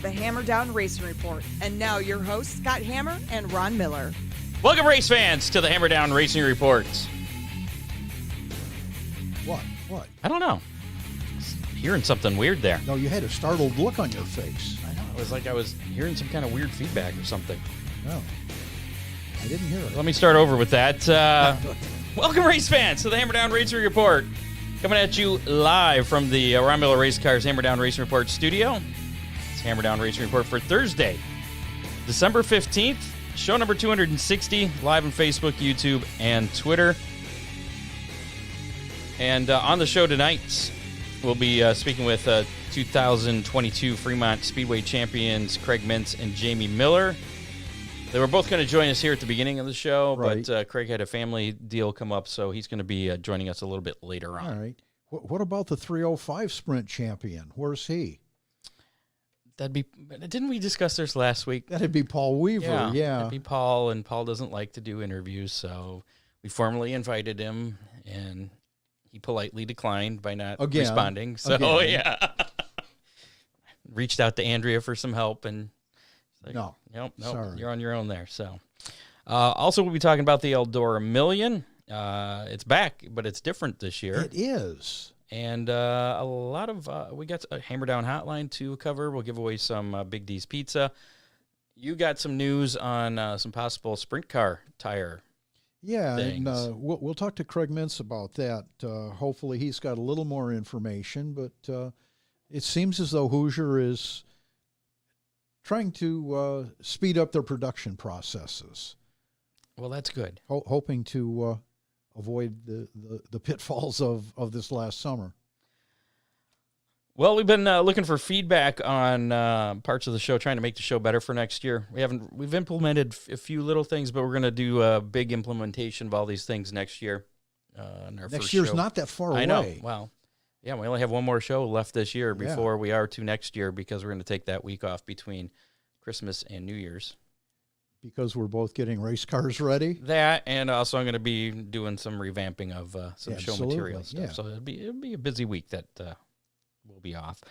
the Hammer Down Racing Report. And now your hosts, Scott Hammer and Ron Miller. Welcome, race fans, to the Hammer Down Racing Report. What? I don't know. Hearing something weird there. No, you had a startled look on your face. I know. It was like I was hearing some kind of weird feedback or something. No, I didn't hear it. Let me start over with that. Welcome, race fans, to the Hammer Down Racing Report. Coming at you live from the Ron Miller Race Cars Hammer Down Racing Report studio. It's Hammer Down Racing Report for Thursday, December 15th. Show number 260, live on Facebook, YouTube, and Twitter. And on the show tonight, we'll be speaking with 2022 Fremont Speedway champions Craig Mintz and Jamie Miller. They were both going to join us here at the beginning of the show, right. But Craig had a family deal come up, so he's going to be joining us a little bit later on. All right. What about the 305 sprint champion? Where's he? Didn't we discuss this last week? That'd be Paul Weaver, yeah. That'd be Paul, and Paul doesn't like to do interviews, so we formally invited him, and he politely declined by not responding. So, yeah. Reached out to Andrea for some help, and like, nope, sorry. You're on your own there. So, also we'll be talking about the Eldora Million. It's back, but it's different this year. It is. And a lot of, we got a Hammer Down hotline to cover. We'll give away some Big D's Pizza. You got some news on some possible sprint car tire. Yeah, things. and we'll talk to Craig Mintz about that. Hopefully he's got a little more information, but it seems as though Hoosier is trying to speed up their production processes. Well, that's good. Hoping to avoid the pitfalls of this last summer. Well, we've been looking for feedback on parts of the show, trying to make the show better for next year. We've implemented a few little things, but we're going to do a big implementation of all these things next year. Next year's not that far away. I know. Well, yeah, we only have one more show left this year before we are to next year, because we're going to take that week off between Christmas and New Year's. Because we're both getting race cars ready. That, and also I'm going to be doing some revamping of some show Absolutely, material stuff. yeah. So it'll be a busy week that we'll be off.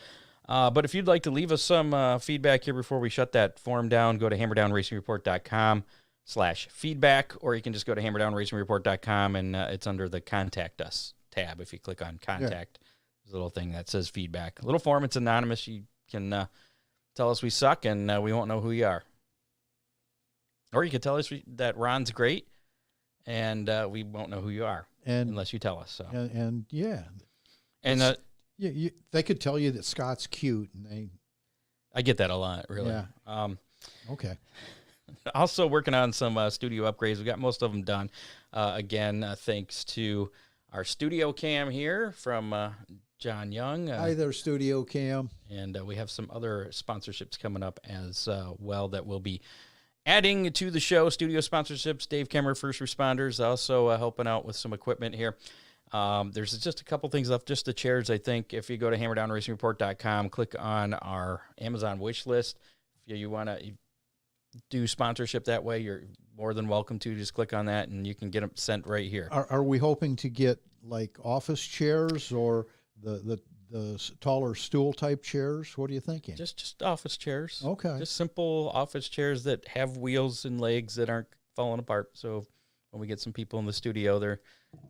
But if you'd like to leave us some feedback here before we shut that form down, go to hammerdownracingreport.com/feedback, or you can just go to hammerdownracingreport.com, and it's under the Contact Us tab. If you click on Contact, there's a little thing that says feedback. A little form, it's anonymous. You can tell us we suck, and we won't know who you are. Or you could tell us that Ron's great, and we won't know who you are unless you tell us. So and they could tell you that Scott's cute, and I get that a lot, really. Yeah. Okay. Also working on some studio upgrades. We got most of them done. Again, thanks to our studio cam here from John Young. Hi there, Studio Cam. And we have some other sponsorships coming up as well that will be adding to the show. Studio sponsorships, Dave Kemmer, First Responders, also helping out with some equipment here. There's just a couple things left, just the chairs, I think. If you go to hammerdownracingreport.com, click on our Amazon wish list. If you want to do sponsorship that way, you're more than welcome to. Just click on that, and you can get them sent right here. Are we hoping to get, like, office chairs or the taller stool-type chairs? What are you thinking? Just office chairs. Okay. Just simple office chairs that have wheels and legs that aren't falling apart. So when we get some people in the studio, they're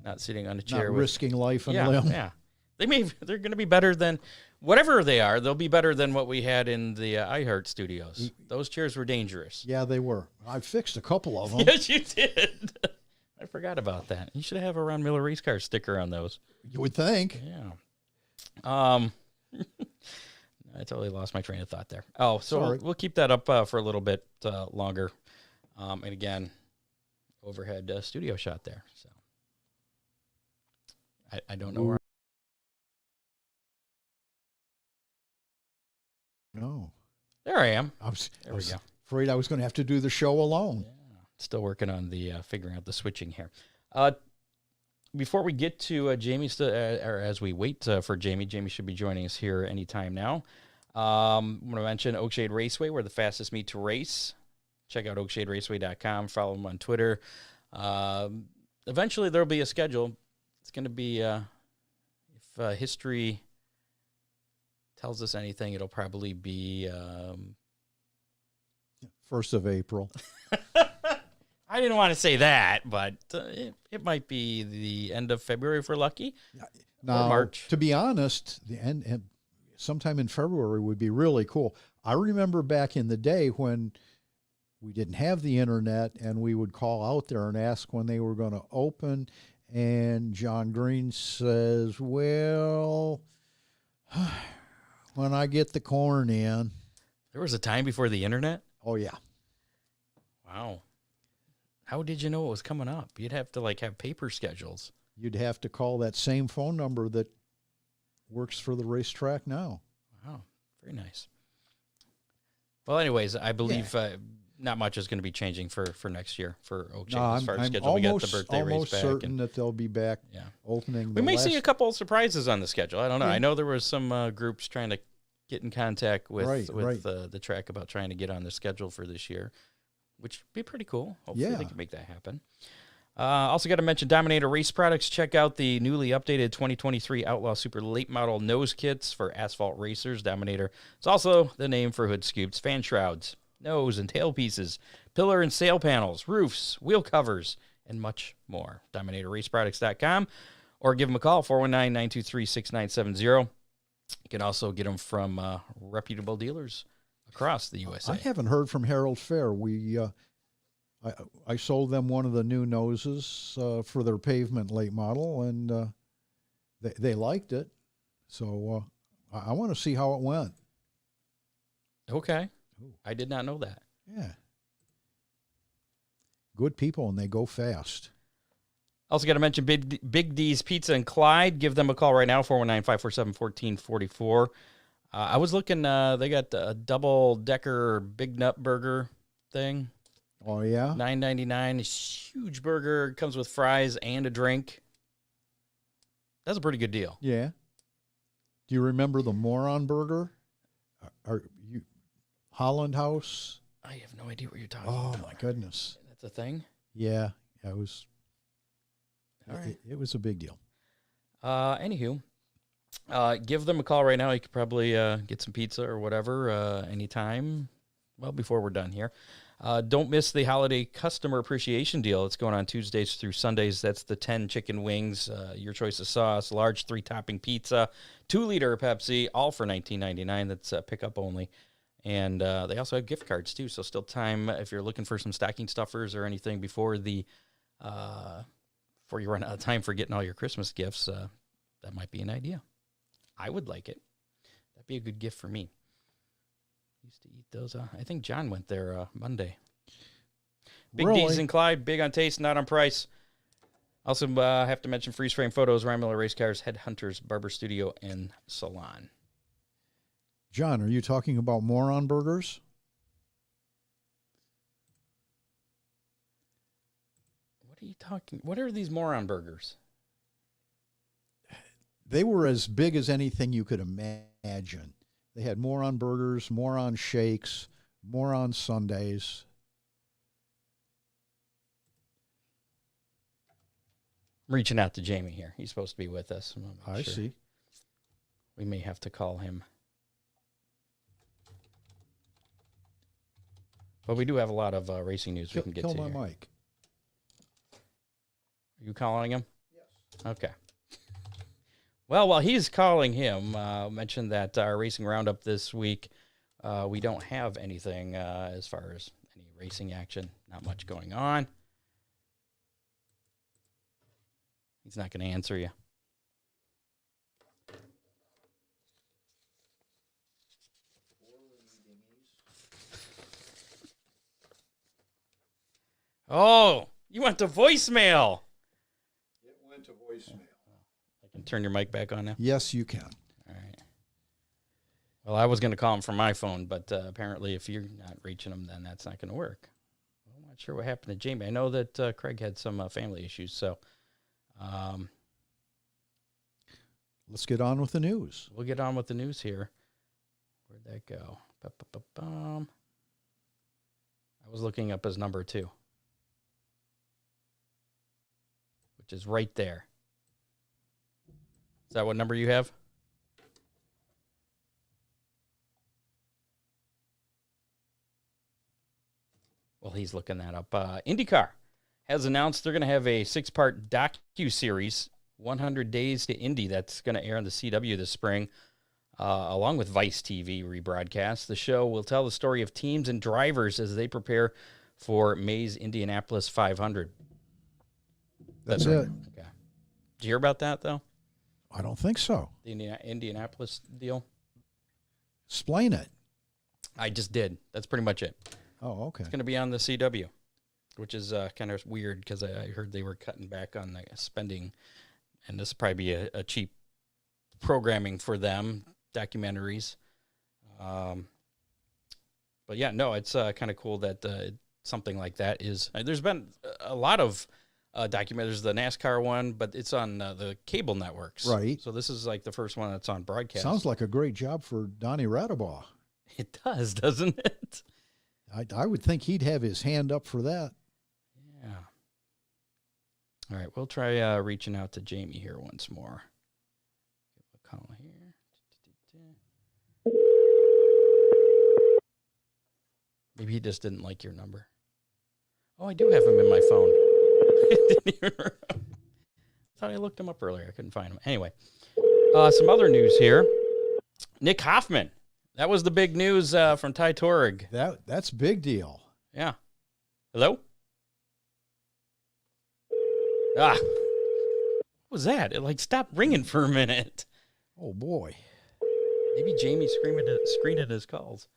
not sitting on a chair. Not risking life and limb. Yeah. They're going to be better than, whatever they are, they'll be better than what we had in the iHeart studios. Those chairs were dangerous. Yeah, they were. I fixed a couple of them. Yes, you did. I forgot about that. You should have a Ron Miller race car sticker on those. You would think. Yeah. I totally lost my train of thought there. Oh, so we'll keep that up for a little bit longer. And again, overhead studio shot there. So I don't know where. No. There I am. I was go. afraid I was going to have to do the show alone. Yeah. Still working on the figuring out the switching here. Before we get to Jamie, or as we wait for Jamie should be joining us here anytime now. I'm going to mention Oakshade Raceway. We're the fastest meet to race. Check out oakshaderaceway.com. Follow them on Twitter. Eventually, there'll be a schedule. It's going to be, if history tells us anything, it'll probably be 1st of April. I didn't want to say that, but it might be the end of February if we're lucky. Now, or March. To be honest, the end sometime in February would be really cool. I remember back in the day when we didn't have the internet and we would call out there and ask when they were going to open. And John Green says, well, when I get the corn in. There was a time before the internet? Oh, yeah. Wow. How did you know it was coming up? You'd have to have paper schedules. You'd have to call that same phone number that works for the racetrack now. Wow. Very nice. Well, anyways, I believe not much is going to be changing for next year for Oakshade as far as schedule. We got the birthday race almost back. certain that they'll be back opening. We may see a couple of surprises on the schedule. I don't know. Yeah. I know there was some groups trying to get in contact with Right. The track about trying to get on the schedule for this year, which would be pretty cool. Hopefully they can make that happen. Also got to mention Dominator Race Products. Check out the newly updated 2023 Outlaw Super Late Model nose kits for asphalt racers. Dominator. It's also the name for hood scoops, fan shrouds, nose and tail pieces, pillar and sail panels, roofs, wheel covers, and much more. DominatorRaceProducts.com or give them a call, 419-923-6970. You can also get them from reputable dealers across the USA. I haven't heard from Harold Fair. I sold them one of the new noses for their pavement late model, and they liked it. So I want to see how it went. Okay. I did not know that. Yeah. Good people, and they go fast. Also got to mention Big D's Pizza in Clyde. Give them a call right now, 419-547-1444. I was looking, they got a double-decker Big Nut Burger thing. Oh, yeah? $9.99. Huge burger. Comes with fries and a drink. That's a pretty good deal. Yeah. Do you remember the Moron Burger? Are you Holland House? I have no idea what you're talking about. Oh, my goodness. That's a thing? Yeah. It was, All right. it was a big deal. Anywho, give them a call right now. You could probably get some pizza or whatever anytime. Well, before we're done here. Don't miss the holiday customer appreciation deal. It's going on Tuesdays through Sundays. That's the 10 chicken wings, your choice of sauce, large 3-topping pizza, 2-liter Pepsi, all for $19.99. That's pickup only. And they also have gift cards, too. So still time if you're looking for some stocking stuffers or anything before you run out of time for getting all your Christmas gifts. That might be an idea. I would like it. That'd be a good gift for me. Used to eat those. I think John went there Monday. Big Really? D's in Clyde, big on taste, not on price. Also have to mention Freeze Frame Photos, Ryan Miller Race Cars, Headhunters, Barber Studio, and Salon. John, are you talking about Moron Burgers? What are you talking? What are these moron burgers? They were as big as anything you could imagine. They had Moron Burgers, Moron Shakes, Moron Sundays. I'm reaching out to Jamie here. He's supposed to be with us. I see. We may have to call him. But we do have a lot of racing news we can get to. Kill my here. mic. Are you calling him? Yes. Okay. Well, while he's calling him, mentioned that our racing roundup this week, we don't have anything as far as any racing action. Not much going on. He's not going to answer you. Oh, you went to voicemail. It went to voicemail. I can turn your mic back on now. Yes, you can. All right. Well, I was going to call him from my phone, but apparently if you're not reaching him, then that's not going to work. I'm not sure what happened to Jamie. I know that Craig had some family issues, so Let's get on with the news. we'll get on with the news here. Where'd that go? Ba-ba-ba-bum. I was looking up his number, too, which is right there. Is that what number you have? Well, he's looking that up. IndyCar has announced they're going to have a 6-part docu-series, 100 Days to Indy, that's going to air on the CW this spring, along with Vice TV rebroadcast. The show will tell the story of teams and drivers as they prepare for May's Indianapolis 500. That's right. it. Okay. Did you hear about that, though? I don't think so. The Indianapolis deal? Explain it. I just did. That's pretty much it. Oh, okay. It's going to be on the CW, which is kind of weird because I heard they were cutting back on the spending, and this will probably be a cheap programming for them, documentaries. But yeah, no, it's kind of cool that something like that is. There's been a lot of documentaries, the NASCAR one, but it's on the cable networks. Right. So this is like the first one that's on broadcast. Sounds like a great job for Donnie Radabaugh. It does, doesn't it? I would think he'd have his hand up for that. Yeah. All right, we'll try reaching out to Jamie here once more. Give him a call here. Maybe he just didn't like your number. Oh, I do have him in my phone. I thought I looked him up earlier. I couldn't find him. Anyway, some other news here. Nick Hoffman. That was the big news from Ty Torg. That's big deal. Yeah. Hello? What was that? It stopped ringing for a minute. Oh boy. Maybe Jamie screened his calls.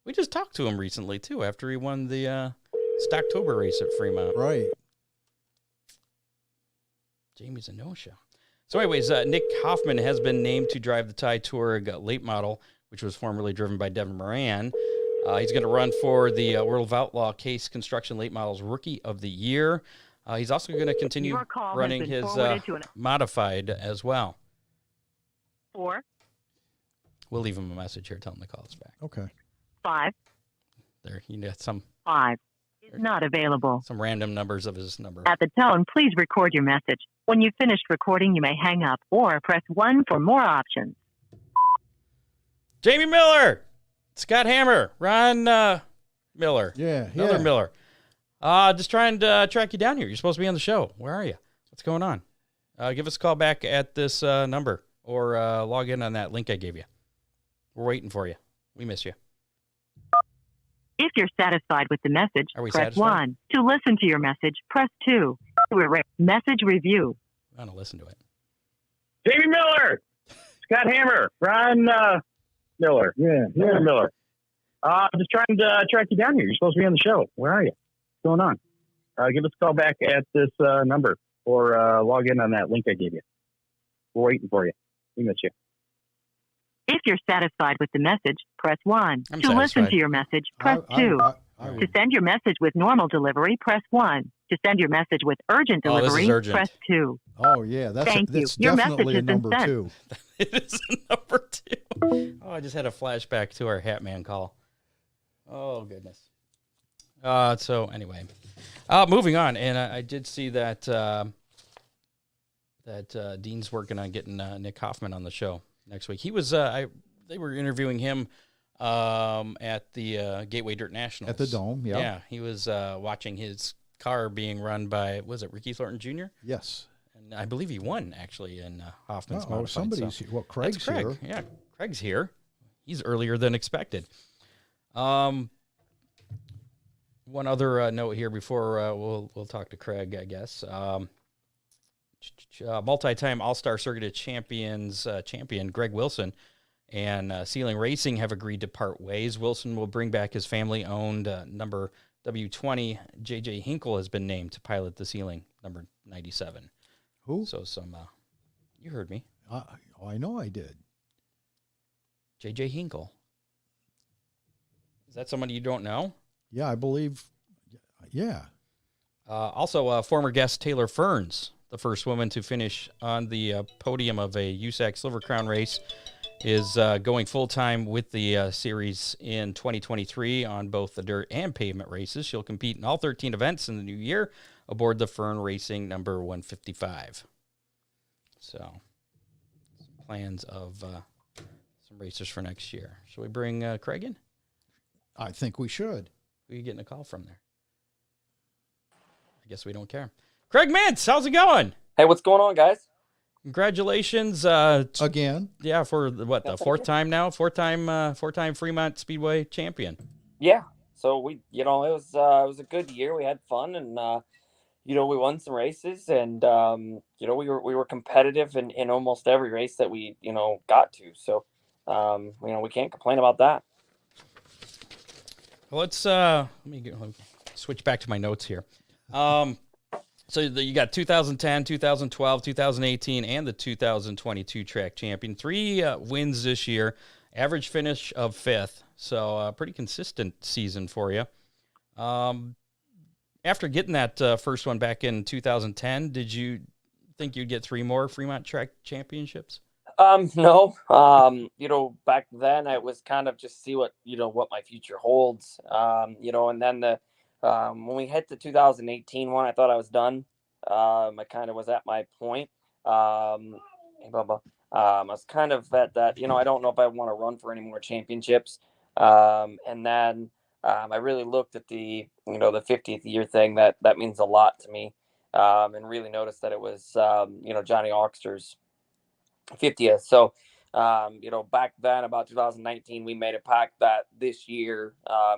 We just talked to him recently too after he won the Stocktober race at Fremont. Right. Jamie's a no-show. So anyways, Nick Hoffman has been named to drive the Ty Torg late model, which was formerly driven by Devin Moran. He's going to run for the World of Outlaw Case Construction Late Models Rookie of the Year. He's also going to continue running his modified as well. 4. We'll leave him a message here. Tell him to call us back. Okay. 5. There, you got some 5 is not available. some random numbers of his number. At the tone, please record your message. When you've finished recording, you may hang up or press 1 for more options. Jamie Miller, Scott Hammer, Ron Miller. Yeah. Another Miller. Just trying to track you down here. You're supposed to be on the show. Where are you? What's going on? Give us a call back at this number or log in on that link I gave you. We're waiting for you. We miss you. If you're satisfied with the message, Are we press satisfied? 1. To listen to your message, press 2. Message review. I want to listen to it. Jamie Miller, Scott Hammer, Ron Miller. Yeah, Miller. Just trying to track you down here. You're supposed to be on the show. Where are you? What's going on? Give us a call back at this number or log in on that link I gave you. We're waiting for you. We miss you. If you're satisfied with the message, press 1. I'm To listen satisfied. to your message, press 2. I To send your message with normal delivery, press 1. To send your message with urgent Oh, this is delivery, urgent. press 2. Oh yeah, that's Thank you. that's Your message definitely a has been number sent. 2. It is number 2. Oh, I just had a flashback to our Hatman call. Oh, goodness. So, anyway. Moving on, and I did see that Dean's working on getting Nick Hoffman on the show next week. He was, they were interviewing him at the Gateway Dirt Nationals. At the Dome, yeah. Yeah, he was watching his car being run by, was it Ricky Thornton Jr.? Yes. And I believe he won, actually, in Hoffman's Oh, modified. somebody's So here. Well, that's Craig's Craig. here. Yeah, Craig's here. He's earlier than expected. One other note here before we'll talk to Craig, I guess. Multi-time All-Star Circuit champion Greg Wilson and Sealing Racing have agreed to part ways. Wilson will bring back his family-owned number W20. J.J. Hinkle has been named to pilot the Sealing number 97. Who? So you heard me. I know I did. J.J. Hinkle. Is that somebody you don't know? Yeah, I believe. Yeah. Also, former guest Taylor Ferns, the first woman to finish on the podium of a USAC Silver Crown race, is going full-time with the series in 2023 on both the dirt and pavement races. She'll compete in all 13 events in the new year aboard the Fern Racing number 155. So, some plans of some racers for next year. Shall we bring Craig in? I think we should. Who are you getting a call from there? guess we don't care. Craig Mintz, how's it going? Hey, what's going on, guys? Congratulations. Again? Yeah, for the fourth time now? Four-time Fremont Speedway champion. Yeah. So we, it was a good year. We had fun, and we won some races, and we were competitive in almost every race that we got to. So we can't complain about that. Well, let me switch back to my notes here. So you got 2010, 2012, 2018, and the 2022 track champion. 3 wins this year, average finish of 5th. So pretty consistent season for you. After getting that first one back in 2010, did you think you'd get 3 more Fremont track championships? No. Back then I was kind of just see what my future holds. And then when we hit the 2018 one, I thought I was done. I kind of was at my point. Hey, Bubba. I was kind of at that, I don't know if I want to run for any more championships. And then I really looked at the 50th year thing. That means a lot to me. And really noticed that it was, Johnny Oxter's 50th. So, back then about 2019, we made a pact that this year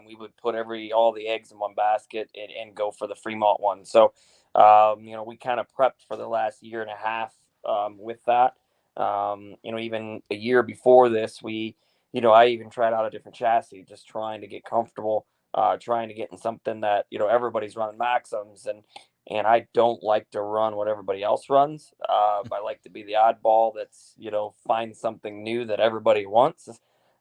we would put all the eggs in one basket and go for the Fremont one. So, we kind of prepped for the last year and a half with that. Even a year before this, I even tried out a different chassis, just trying to get comfortable, trying to get in something that, everybody's running Maxims, and I don't like to run what everybody else runs. I like to be the oddball that's, find something new that everybody wants.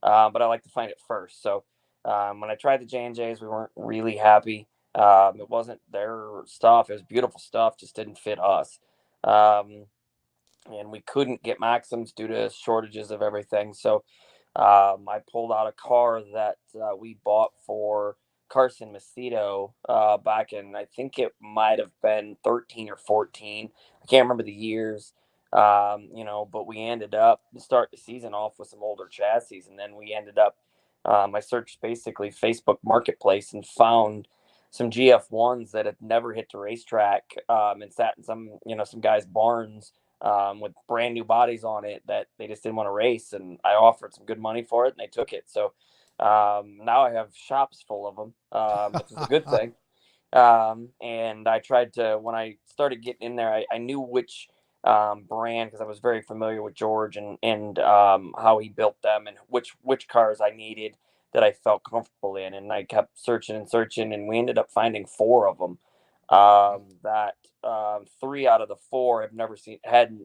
But I like to find it first. So when I tried the J&Js, we weren't really happy. It wasn't their stuff. It was beautiful stuff, just didn't fit us. And we couldn't get Maxims due to shortages of everything. So I pulled out a car that we bought for Carson Macedo back in, I think it might have been 13 or 14. I can't remember the years, but we ended up to start the season off with some older chassis. And then we ended up, I searched basically Facebook Marketplace and found some GF1s that had never hit the racetrack and sat in some guys' barns with brand new bodies on it that they just didn't want to race. And I offered some good money for it and they took it. So now I have shops full of them, which is a good thing. And I tried to, when I started getting in there, I knew which brand, because I was very familiar with George and how he built them and which cars I needed that I felt comfortable in. And I kept searching and searching, and we ended up finding 4 of them. That 3 out of the 4 had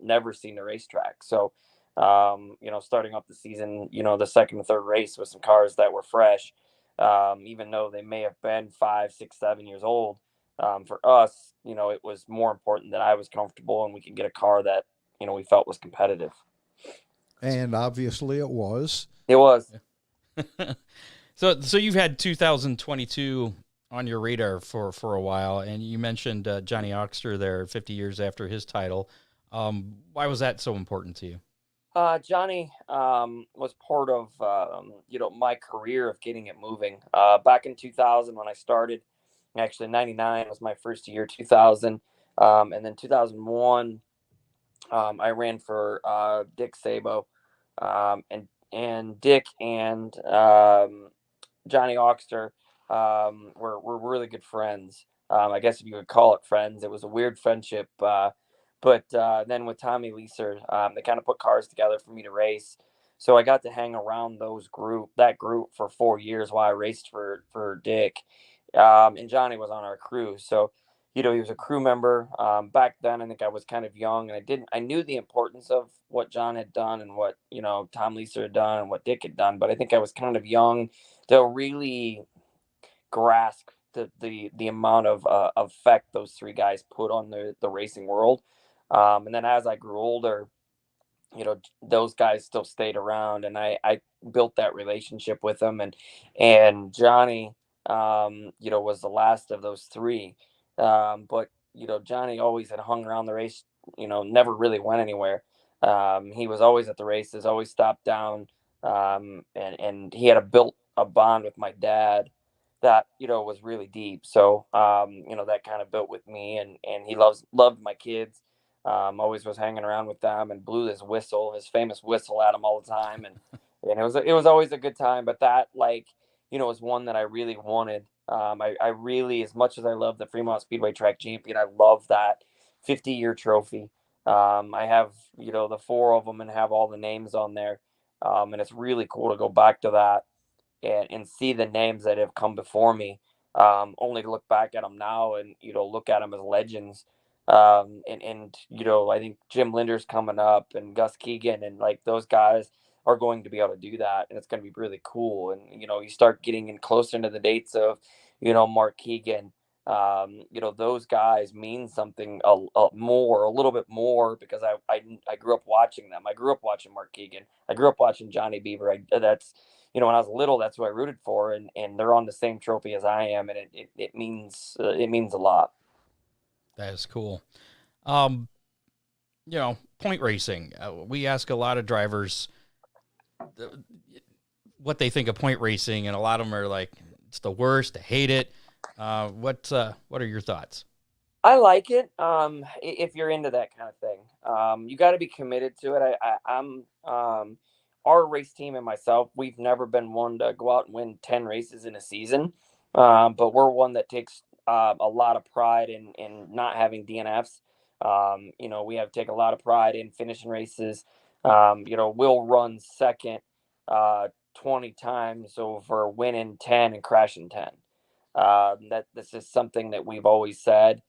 never seen the racetrack. So, starting up the season, the second and third race with some cars that were fresh, even though they may have been 5, 6, 7 years old. For us, it was more important that I was comfortable and we could get a car that, we felt was competitive. And obviously it was. It was. So you've had 2022 on your radar for a while, and you mentioned Johnny Oxter there 50 years after his title. Why was that so important to you? Johnny was part of, my career of getting it moving. Back in 2000 when I started, actually 99 was my first year, 2000. And then 2001, I ran for Dick Sabo. And Dick and Johnny Oxter were really good friends. I guess if you would call it friends. It was a weird friendship. But then with Tommy Leeser, they kind of put cars together for me to race. So I got to hang around that group for 4 years while I raced for Dick. And Johnny was on our crew. So, he was a crew member. Back then, I think I was kind of young, and I knew the importance of what John had done and what, Tom Leeser had done and what Dick had done. But I think I was kind of young to really grasp the amount of effect those 3 guys put on the racing world. And then as I grew older, those guys still stayed around, and I built that relationship with them. And Johnny, was the last of those 3. But, Johnny always had hung around the race, never really went anywhere. He was always at the races, always stopped down. And he had built a bond with my dad that, was really deep. So, that kind of built with me, and he loved my kids. Always was hanging around with them and blew his famous whistle at them all the time. And it was always a good time. But that, like, is one that I really wanted. I really, as much as I love the Fremont Speedway Track Champion, I love that 50-year trophy. I have, the four of them and have all the names on there. And it's really cool to go back to that and see the names that have come before me, only to look back at them now and, look at them as legends. I think Jim Linder's coming up and Gus Keegan and like those guys are going to be able to do that. And it's going to be really cool. And, you start getting in closer into the dates of, Mark Keegan. Those guys mean something a little bit more, because I grew up watching them. I grew up watching Mark Keegan. I grew up watching Johnny Beaver. That's, when I was little, that's who I rooted for, and they're on the same trophy as I am, and it means a lot. That is cool. Point racing. We ask a lot of drivers what they think of point racing, and a lot of them are like, it's the worst. I hate it. What are your thoughts? I like it. If you're into that kind of thing, you got to be committed to it. I'm our race team and myself, we've never been one to go out and win 10 races in a season. But we're one that takes a lot of pride in not having DNFs. We take a lot of pride in finishing races. We'll run second 20 times over winning 10 and crashing 10. This is something that we've always said,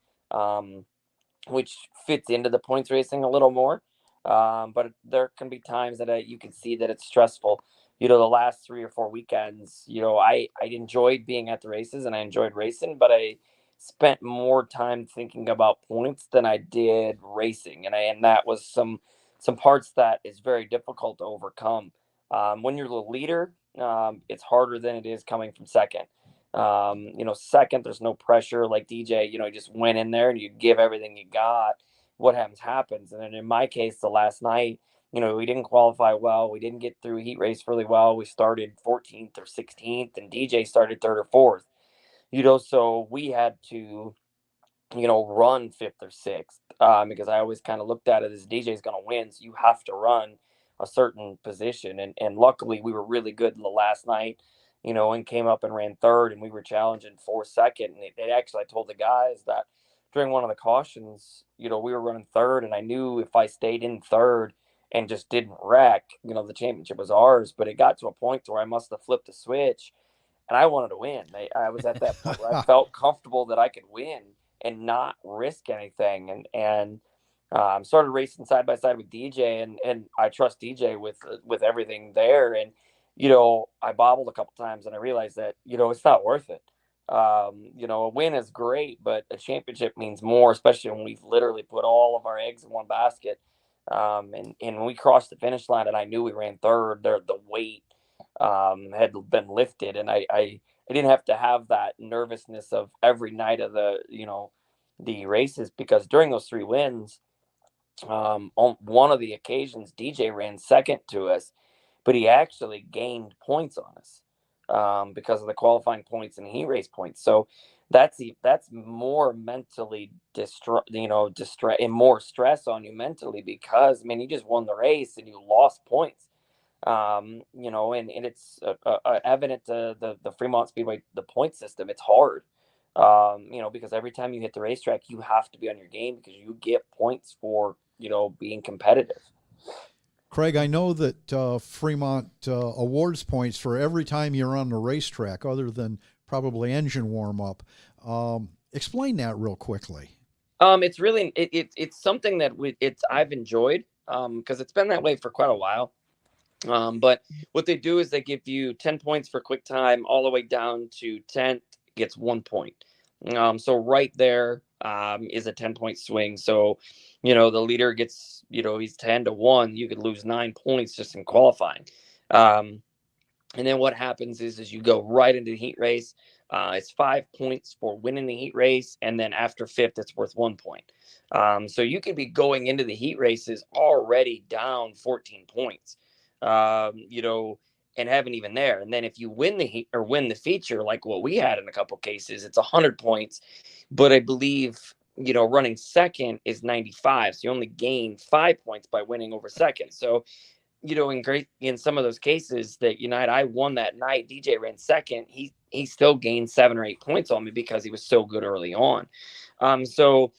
which fits into the points racing a little more. But there can be times that you can see that it's stressful. The last 3 or 4 weekends, I enjoyed being at the races and I enjoyed racing, but I spent more time thinking about points than I did racing. And that was some parts that is very difficult to overcome. When you're the leader, it's harder than it is coming from second. Second, there's no pressure like DJ, you just went in there and you give everything you got. What happens. And then in my case, the last night, we didn't qualify well. We didn't get through heat race really well. We started 14th or 16th and DJ started 3rd or 4th, so we had to, run 5th or 6th, because I always kind of looked at it as DJ's going to win. So you have to run a certain position. And luckily we were really good in the last night, and came up and ran 3rd, and we were challenging 4th, 2nd. And it actually, I told the guys that during one of the cautions, we were running 3rd, and I knew if I stayed in 3rd and just didn't wreck, the championship was ours. But it got to a point where I must have flipped a switch, and I wanted to win. I was at that point where I felt comfortable that I could win and not risk anything. And started racing side by side with DJ, and I trust DJ with everything there. And I bobbled a couple times, and I realized that it's not worth it. A win is great, but a championship means more, especially when we've literally put all of our eggs in one basket. And when we crossed the finish line and I knew we ran 3rd, the weight had been lifted, and I didn't have to have that nervousness of every night of the races, because during those 3 wins, on one of the occasions, DJ ran 2nd to us, but he actually gained points on us, because of the qualifying points and heat race points. So that's more mentally and more stress on you mentally, because you just won the race and you lost points. And it's evident to the Fremont Speedway, the point system. It's hard, because every time you hit the racetrack, you have to be on your game, because you get points for, being competitive. Craig, I know that Fremont awards points for every time you're on the racetrack, other than probably engine warm-up. Explain that real quickly. It's really it's something that I've enjoyed, because it's been that way for quite a while. But what they do is they give you 10 points for quick time, all the way down to 10th gets 1 point. So right there is a 10-point swing. So, the leader gets, he's 10-1. You could lose 9 points just in qualifying. And then what happens is you go right into the heat race. It's 5 points for winning the heat race. And then after 5th, it's worth 1 point. So you could be going into the heat races already down 14 points. and haven't even there. And then if you win the heat or win the feature, like what we had in a couple cases, it's 100 points. But I believe, running second is 95. So you only gain 5 points by winning over second. So, in some of those cases that I won that night, DJ ran second. He still gained 7 or 8 points on me because he was so good early on. So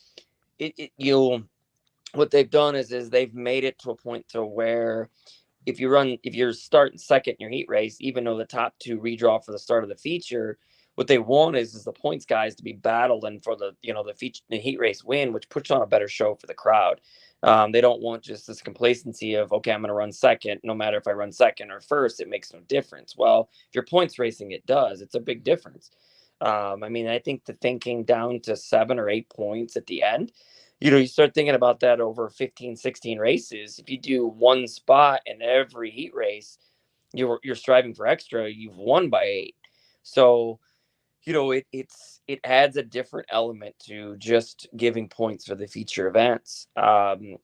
what they've done is they've made it to a point to where if you're starting second in your heat race, even though the top 2 redraw for the start of the feature, what they want is the points guys to be battled and for the heat race win, which puts on a better show for the crowd. They don't want just this complacency of, okay, I'm going to run second. No matter if I run second or first, it makes no difference. Well, if you're points racing, it does. It's a big difference. I think the thing came down to 7 or 8 points at the end. You start thinking about that over 15, 16 races. If you do one spot in every heat race, you're striving for extra, you've won by 8. So, it adds a different element to just giving points for the feature events. And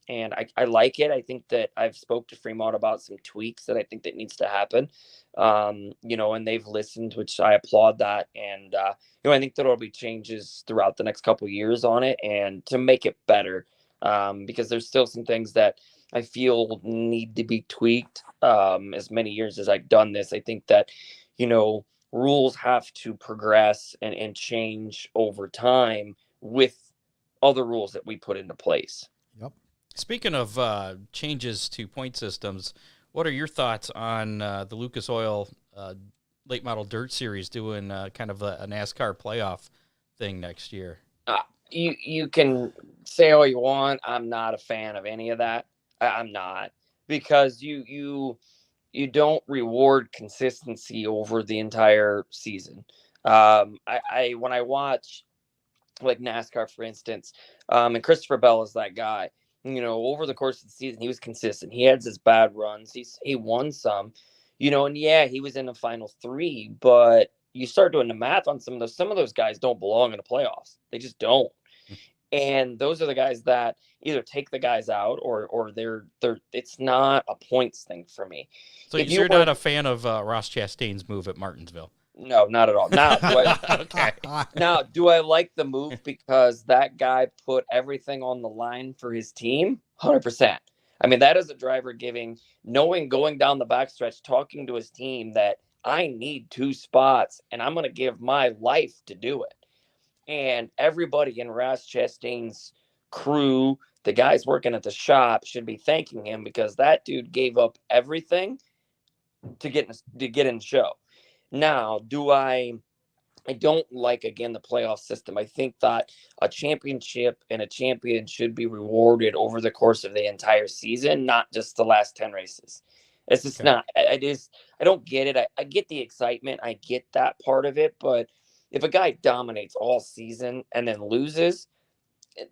I like it. I think that I've spoke to Fremont about some tweaks that I think that needs to happen. And they've listened, which I applaud that. And, I think there'll be changes throughout the next couple of years on it and to make it better. Because there's still some things that I feel need to be tweaked. As many years as I've done this, I think that, rules have to progress and change over time with other rules that we put into place. Yep. Speaking of changes to point systems, what are your thoughts on the Lucas Oil late model dirt series doing kind of a NASCAR playoff thing next year? You can say all you want. I'm not a fan of any of that. I'm not, because you don't reward consistency over the entire season. When I watch like NASCAR, for instance, and Christopher Bell is that guy. Over the course of the season, he was consistent. He had his bad runs. He won some, and yeah, he was in the final 3. But you start doing the math on some of those guys don't belong in the playoffs. They just don't. And those are the guys that either take the guys out or they're it's not a points thing for me. So you're not a fan of Ross Chastain's move at Martinsville? No, not at all. Now, okay. Now, do I like the move because that guy put everything on the line for his team? 100%. That is a driver going down the backstretch, talking to his team that I need 2 spots and I'm going to give my life to do it. And everybody in Ross Chastain's crew, the guys working at the shop, should be thanking him because that dude gave up everything to get in the show. Now, I don't like, again, the playoff system. I think that a championship and a champion should be rewarded over the course of the entire season, not just the last 10 races. It's just not. I don't get it. I get the excitement. I get that part of it. But if a guy dominates all season and then loses,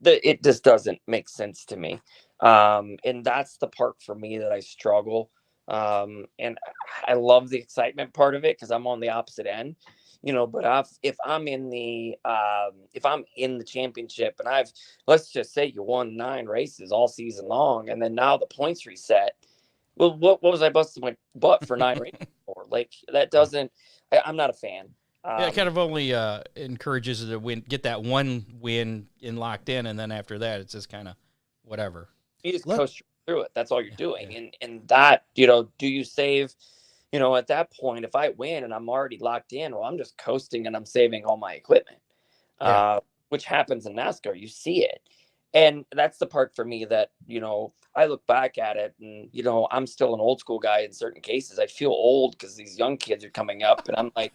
it just doesn't make sense to me. And that's the part for me that I struggle. And I love the excitement part of it because I'm on the opposite end, but if I'm in the championship and let's just say you won 9 races all season long, and then now the points reset. Well, what was I busting my butt for 9 races for? Like, that doesn't, I'm not a fan. It kind of only encourages you to get that one win in locked in, and then after that, it's just kind of whatever. You just coast through it. That's all you're doing. Yeah. And that, do you save, at that point, if I win and I'm already locked in, well, I'm just coasting and I'm saving all my equipment, which happens in NASCAR. You see it. And that's the part for me that, I look back at it and, I'm still an old school guy in certain cases. I feel old because these young kids are coming up and I'm like,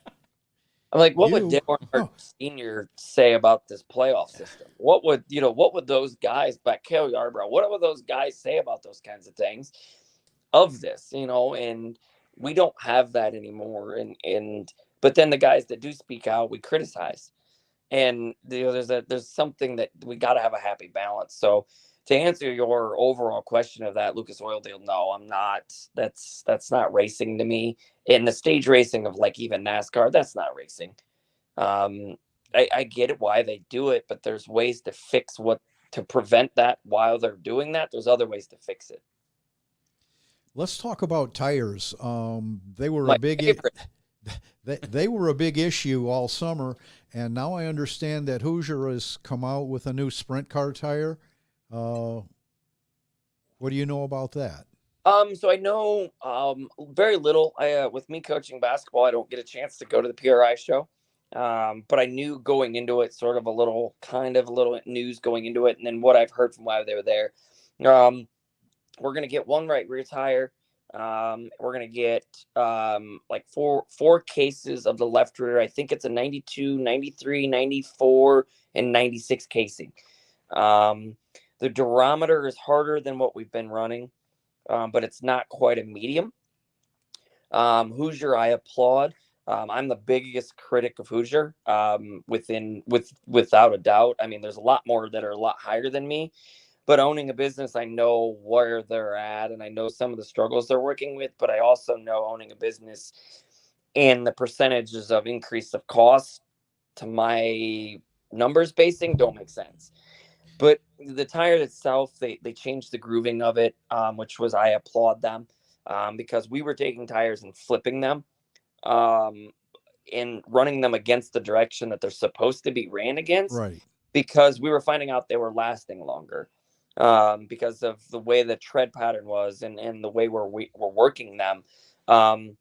what would Dale Earnhardt Sr. say about this playoff system? What would those guys, back Cale Yarborough, what would those guys say about those kinds of things of this, and we don't have that anymore. But then the guys that do speak out, we criticize. And there's something that we got to have a happy balance. So to answer your overall question of that Lucas Oil deal, no, I'm not. That's not racing to me. In the stage racing of like even NASCAR, that's not racing. I get it why they do it, but there's ways to prevent that while they're doing that. There's other ways to fix it. Let's talk about tires. They were My a big favorite. they were a big issue all summer, and now I understand that Hoosier has come out with a new sprint car tire. What do you know about that? So I know very little. With me coaching basketball, I don't get a chance to go to the PRI show. But I knew going into it, sort of a little news going into it, and then what I've heard from while they were there. We're gonna get one right rear tire. We're gonna get like four cases of the left rear. I think it's a 92, 93, 94, and 96 casing. The durometer is harder than what we've been running, but it's not quite a medium. Hoosier, I applaud. I'm the biggest critic of Hoosier, without a doubt. I mean, there's a lot more that are a lot higher than me, but owning a business, I know where they're at, and I know some of the struggles they're working with, but I also know owning a business and the percentages of increase of cost to my numbers basing don't make sense. But the tire itself, they changed the grooving of it, which was, I applaud them, because we were taking tires and flipping them, and running them against the direction that they're supposed to be ran against, Right. because we were finding out they were lasting longer, because of the way the tread pattern was and the way we're working them. But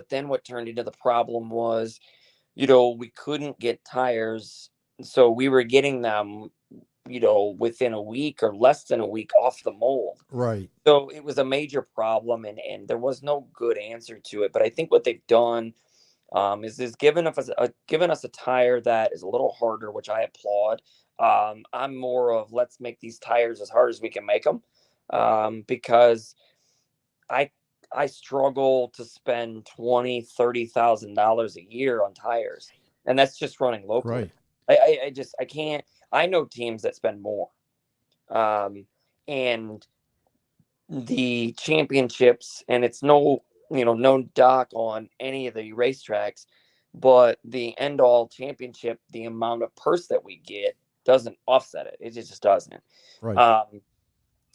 then what turned into the problem was, we couldn't get tires. So we were getting them, within a week or less than a week off the mold. Right. So it was a major problem, and there was no good answer to it. But I think what they've done, is given us a tire that is a little harder, which I applaud. I'm more of, let's make these tires as hard as we can make them, because I struggle to spend $20,000-$30,000 a year on tires, and that's just running locally. Right. I can't. I know teams that spend more, and the championships, and it's no dock on any of the racetracks, but the end all championship, the amount of purse that we get doesn't offset it. It just doesn't. Right.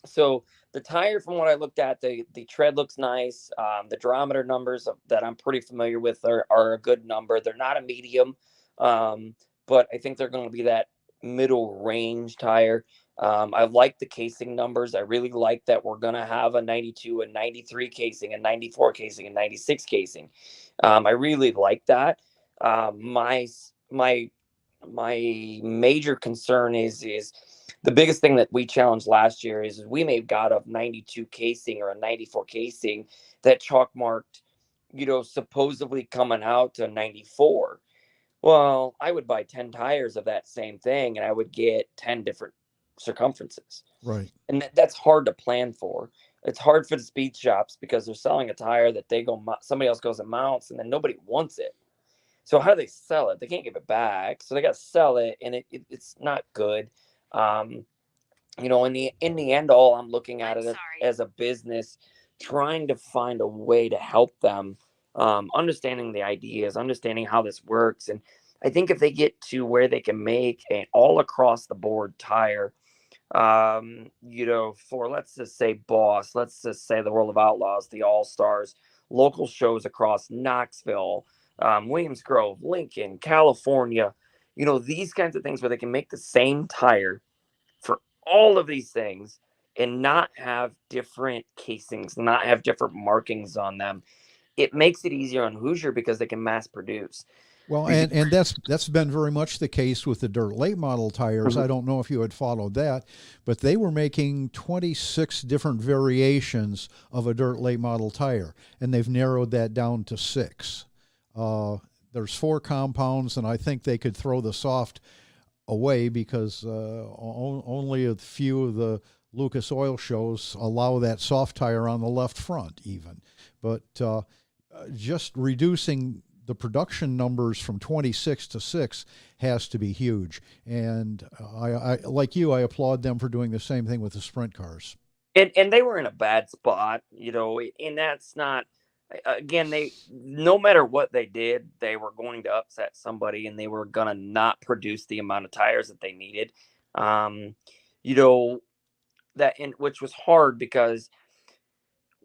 So the tire, from what I looked at, the tread looks nice. The durometer numbers that I'm pretty familiar with are a good number. They're not a medium, but I think they're going to be that middle range tire. I like the casing numbers. I really like that we're going to have a 92, a 93 casing, a 94 casing, a 96 casing. I really like that. My major concern is the biggest thing that we challenged last year is we may have got a 92 casing or a 94 casing that chalk marked, supposedly coming out to 94. Well, I would buy 10 tires of that same thing, and I would get 10 different circumferences. Right. And that's hard to plan for. It's hard for the speed shops because they're selling a tire that somebody else goes and mounts, and then nobody wants it. So how do they sell it? They can't give it back, so they got to sell it, and it's not good. In the end, all I'm looking at it as a business, trying to find a way to help them, understanding the ideas, understanding how this works. And I think if they get to where they can make an all across the board tire, for, let's just say Boss, let's just say the World of Outlaws, the All Stars, local shows across Knoxville, Williams Grove, Lincoln, California, these kinds of things where they can make the same tire for all of these things and not have different casings, not have different markings on them. It makes it easier on Hoosier because they can mass produce. Well, and that's been very much the case with the dirt late model tires. Mm-hmm. I don't know if you had followed that, but they were making 26 different variations of a dirt late model tire, and they've narrowed that down to 6. There's 4 compounds, and I think they could throw the soft away because only a few of the Lucas Oil shows allow that soft tire on the left front even. But just reducing the production numbers from 26 to 6 has to be huge. And I like you, I applaud them for doing the same thing with the sprint cars. And they were in a bad spot, and that's not, again, no matter what they did, they were going to upset somebody, and they were going to not produce the amount of tires that they needed. Which was hard because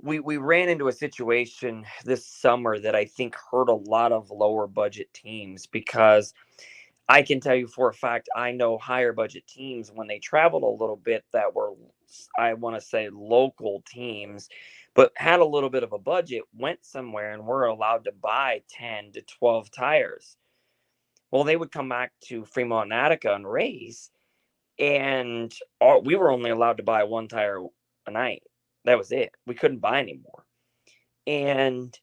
we ran into a situation this summer that I think hurt a lot of lower budget teams, because I can tell you for a fact, I know higher budget teams, when they traveled a little bit, that were, I want to say, local teams, but had a little bit of a budget, went somewhere and were allowed to buy 10 to 12 tires. Well, they would come back to Fremont and Attica and race, and we were only allowed to buy one tire a night. That was it. We couldn't buy anymore. And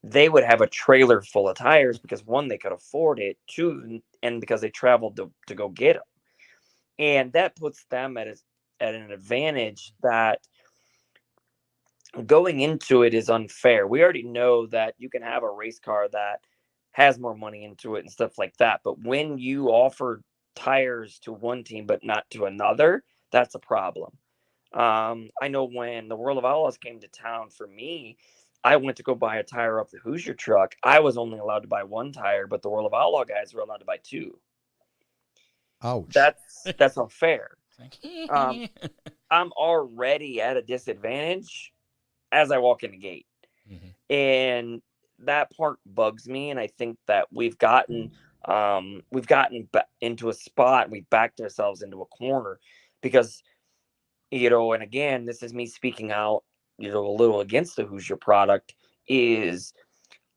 they would have a trailer full of tires because, one, they could afford it, two, and because they traveled to go get them. And that puts them at an advantage that going into it is unfair. We already know that you can have a race car that has more money into it and stuff like that. But when you offer tires to one team but not to another, that's a problem. I know when the World of Outlaws came to town for me, I went to go buy a tire off the Hoosier truck. I was only allowed to buy one tire, but the World of Outlaw guys were allowed to buy two. Ouch. That's unfair. I'm already at a disadvantage as I walk in the gate. Mm-hmm. And that part bugs me. And I think that we've gotten into a spot, we've backed ourselves into a corner because, and again, this is me speaking out, a little against the Hoosier product, is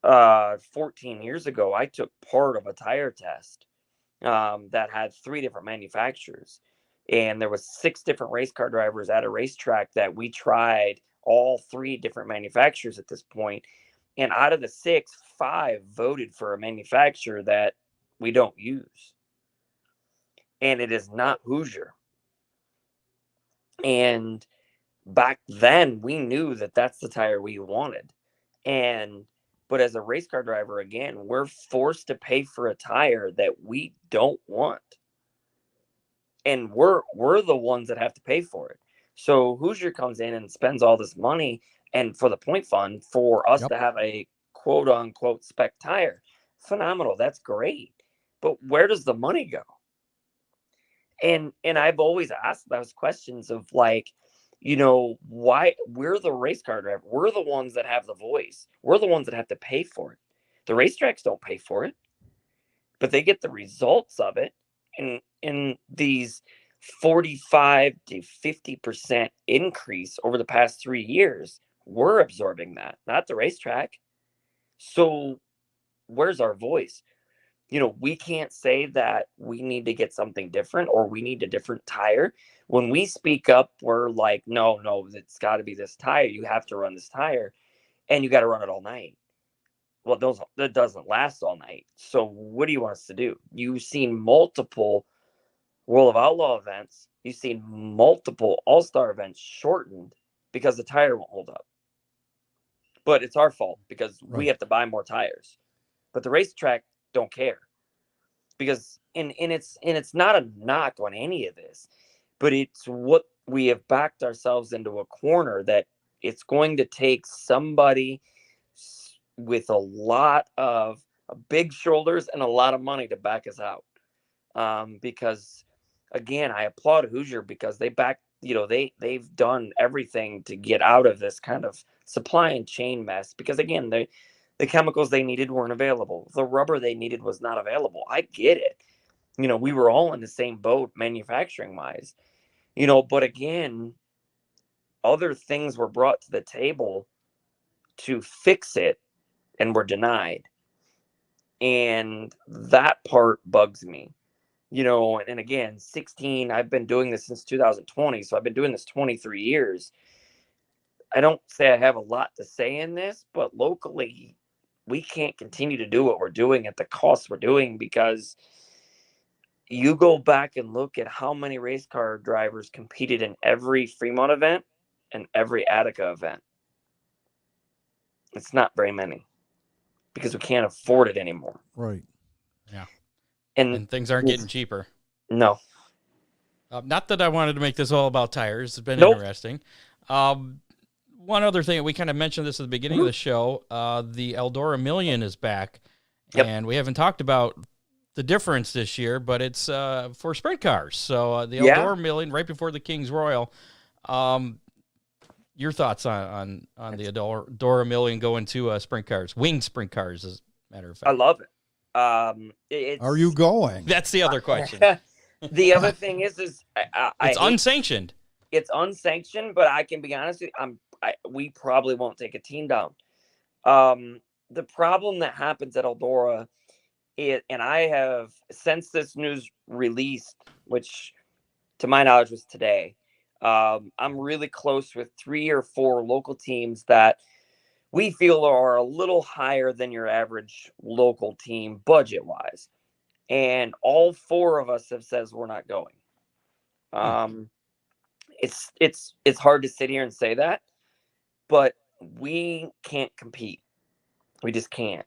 14 years ago, I took part of a tire test that had 3 different manufacturers. And there was 6 different race car drivers at a racetrack that we tried all 3 different manufacturers at this point. And out of the 6, 5 voted for a manufacturer that we don't use. And it is not Hoosier. And back then, we knew that that's the tire we wanted. But as a race car driver, again, we're forced to pay for a tire that we don't want. And we're the ones that have to pay for it. So Hoosier comes in and spends all this money and for the point fund for us to have a quote unquote spec tire. Phenomenal. That's great. But where does the money go? And I've always asked those questions of like, why we're the race car driver. We're the ones that have the voice. We're the ones that have to pay for it. The racetracks don't pay for it, but they get the results of it. And these 45 to 50% increase over the past 3 years, we're absorbing that, not the racetrack. So where's our voice? We can't say that we need to get something different or we need a different tire. When we speak up, we're like, no, it's got to be this tire. You have to run this tire and you got to run it all night. Well, that doesn't last all night. So what do you want us to do? You've seen multiple World of Outlaw events. You've seen multiple All-Star events shortened because the tire won't hold up. But it's our fault because we have to buy more tires. But the racetrack don't care, because and it's not a knock on any of this, but it's what we have backed ourselves into a corner that it's going to take somebody with a lot of big shoulders and a lot of money to back us out. Because again, I applaud Hoosier because they back, they've done everything to get out of this kind of supply and chain mess, because again, the chemicals they needed weren't available. The rubber they needed was not available. I get it. We were all in the same boat manufacturing wise, but again, other things were brought to the table to fix it and were denied. And that part bugs me, and again, 16, I've been doing this since 2020. So I've been doing this 23 years. I don't say I have a lot to say in this, but locally, we can't continue to do what we're doing at the cost we're doing, because you go back and look at how many race car drivers competed in every Fremont event and every Attica event. It's not very many, because we can't afford it anymore. Right. Yeah. And things aren't getting cheaper. No. Not that I wanted to make this all about tires. It's been interesting. One other thing, we kind of mentioned this at the beginning of the show, the Eldora Million is back, and we haven't talked about the difference this year, but it's for sprint cars. So the Eldora Million, right before the King's Royal, your thoughts on the Eldora Million going to sprint cars, winged sprint cars, as a matter of fact. I love it. Are you going? That's the other question. The other thing is it's unsanctioned. It's unsanctioned, but I can be honest with you, we probably won't take a team down. The problem that happens at Eldora, and I have, since this news released, which to my knowledge was today, I'm really close with 3 or 4 local teams that we feel are a little higher than your average local team budget-wise. And all 4 of us have says we're not going. It's hard to sit here and say that, but we can't compete. We just can't.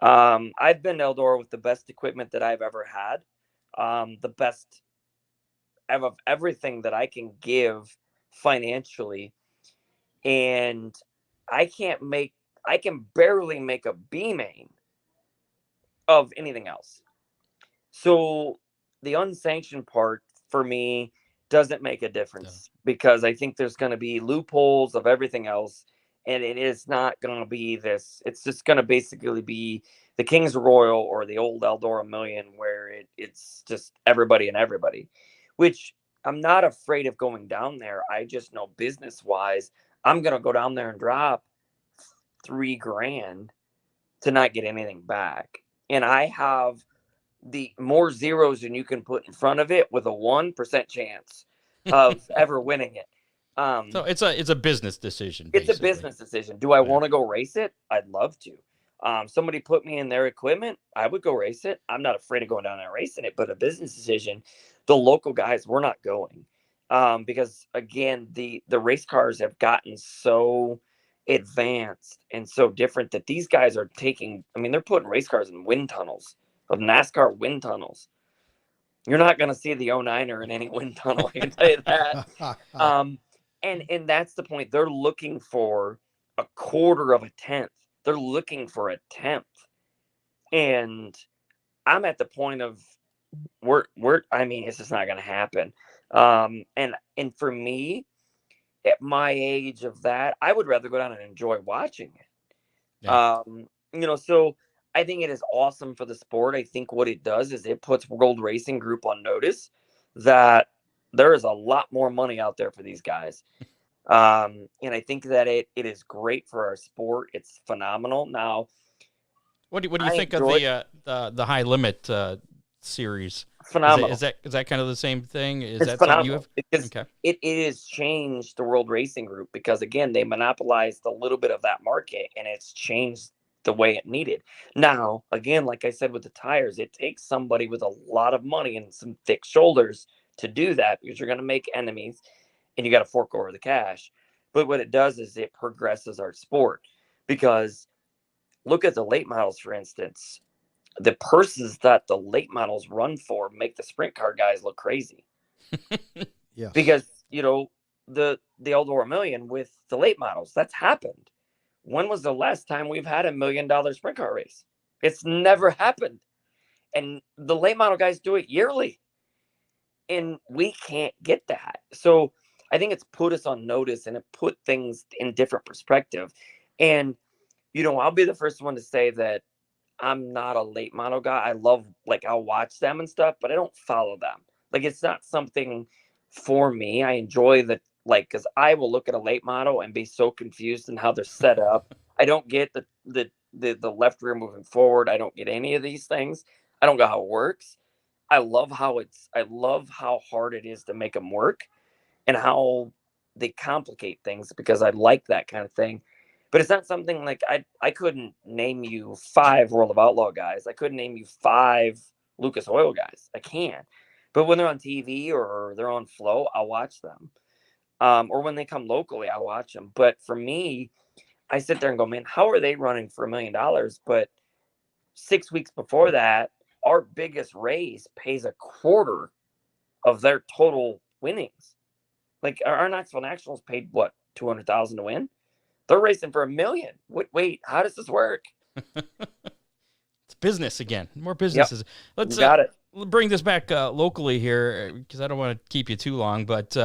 I've been to Eldora with the best equipment that I've ever had, the best of everything that I can give financially, and I can barely make a B main of anything else. So the unsanctioned part for me doesn't make a difference because I think there's going to be loopholes of everything else. And it is not going to be this. It's just going to basically be the King's Royal or the old Eldora Million, where it's just everybody and everybody, which I'm not afraid of going down there. I just know business-wise, I'm going to go down there and drop $3,000 to not get anything back. And I have the more zeros than you can put in front of it with a 1% chance of ever winning it. So it's a business decision. It's a business decision. Do I want to go race it? I'd love to. Somebody put me in their equipment, I would go race it. I'm not afraid of going down there and racing it, but a business decision, the local guys, we're not going. Because again, the race cars have gotten so advanced and so different that these guys are they're putting race cars in wind tunnels, of NASCAR wind tunnels. You're not going to see the 09er in any wind tunnel, I can tell you that. And that's the point. They're looking for a quarter of a tenth. They're looking for a tenth. And I'm at the point of it's just not going to happen. And for me, at my age of that, I would rather go down and enjoy watching it. Yeah. So I think it is awesome for the sport. I think what it does is it puts World Racing Group on notice that there is a lot more money out there for these guys. And I think that it is great for our sport. It's phenomenal. Now, what do you think of the high limit series? Phenomenal. Is that kind of the same thing? Is it's that phenomenal you have? Because it has changed the World Racing Group, because again, they monopolized a little bit of that market, and it's changed the way it needed. Now, again, like I said with the tires, it takes somebody with a lot of money and some thick shoulders to do that, because you're going to make enemies and you got to fork over the cash. But what it does is it progresses our sport, because look at the late models, for instance. The purses that the late models run for make the sprint car guys look crazy. Yeah. Because, the Eldora Million with the late models, that's happened. When was the last time we've had $1 million sprint car race? It's never happened. And the late model guys do it yearly. And we can't get that. So I think it's put us on notice, and it put things in different perspective. And, I'll be the first one to say that I'm not a late model guy. I love, I'll watch them and stuff, but I don't follow them. It's not something for me. I enjoy because I will look at a late model and be so confused in how they're set up. I don't get the left rear moving forward. I don't get any of these things. I don't know how it works. I love how hard it is to make them work, and how they complicate things, because I like that kind of thing. But it's not something I couldn't name you 5 World of Outlaw guys. I couldn't name you 5 Lucas Oil guys. I can't. But when they're on TV or they're on Flow, I'll watch them. Or when they come locally, I'll watch them. But for me, I sit there and go, man, how are they running for $1 million? But 6 weeks before that, our biggest race pays a quarter of their total winnings. Our Knoxville Nationals paid what, $200,000 to win? They're racing for $1 million. Wait, how does this work? It's business again. More businesses. Yep. Let's got it. bring this back locally here, because I don't want to keep you too long. But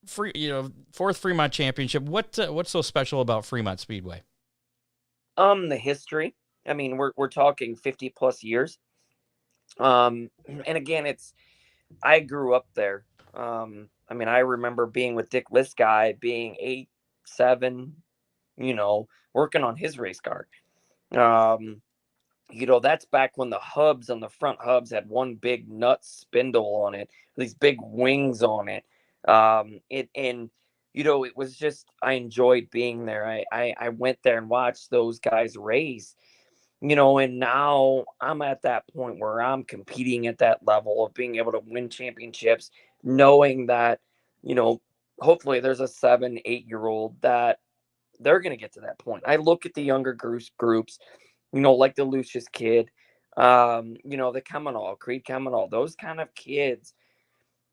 fourth Fremont championship. What's so special about Fremont Speedway? The history. I mean, we're talking 50 plus years. And again, I grew up there. I mean, I remember being with Dick Lisky, being 8, 7, working on his race car. That's back when the hubs on the front hubs had one big nut spindle on it, these big wings on it. It was just, I enjoyed being there. I went there and watched those guys race, and now I'm at that point where I'm competing at that level of being able to win championships, knowing that, hopefully there's a 7, 8-year-old that they're going to get to that point. I look at the younger groups, like the Lucius kid, the Kemenal, Creed Kemenal, those kind of kids.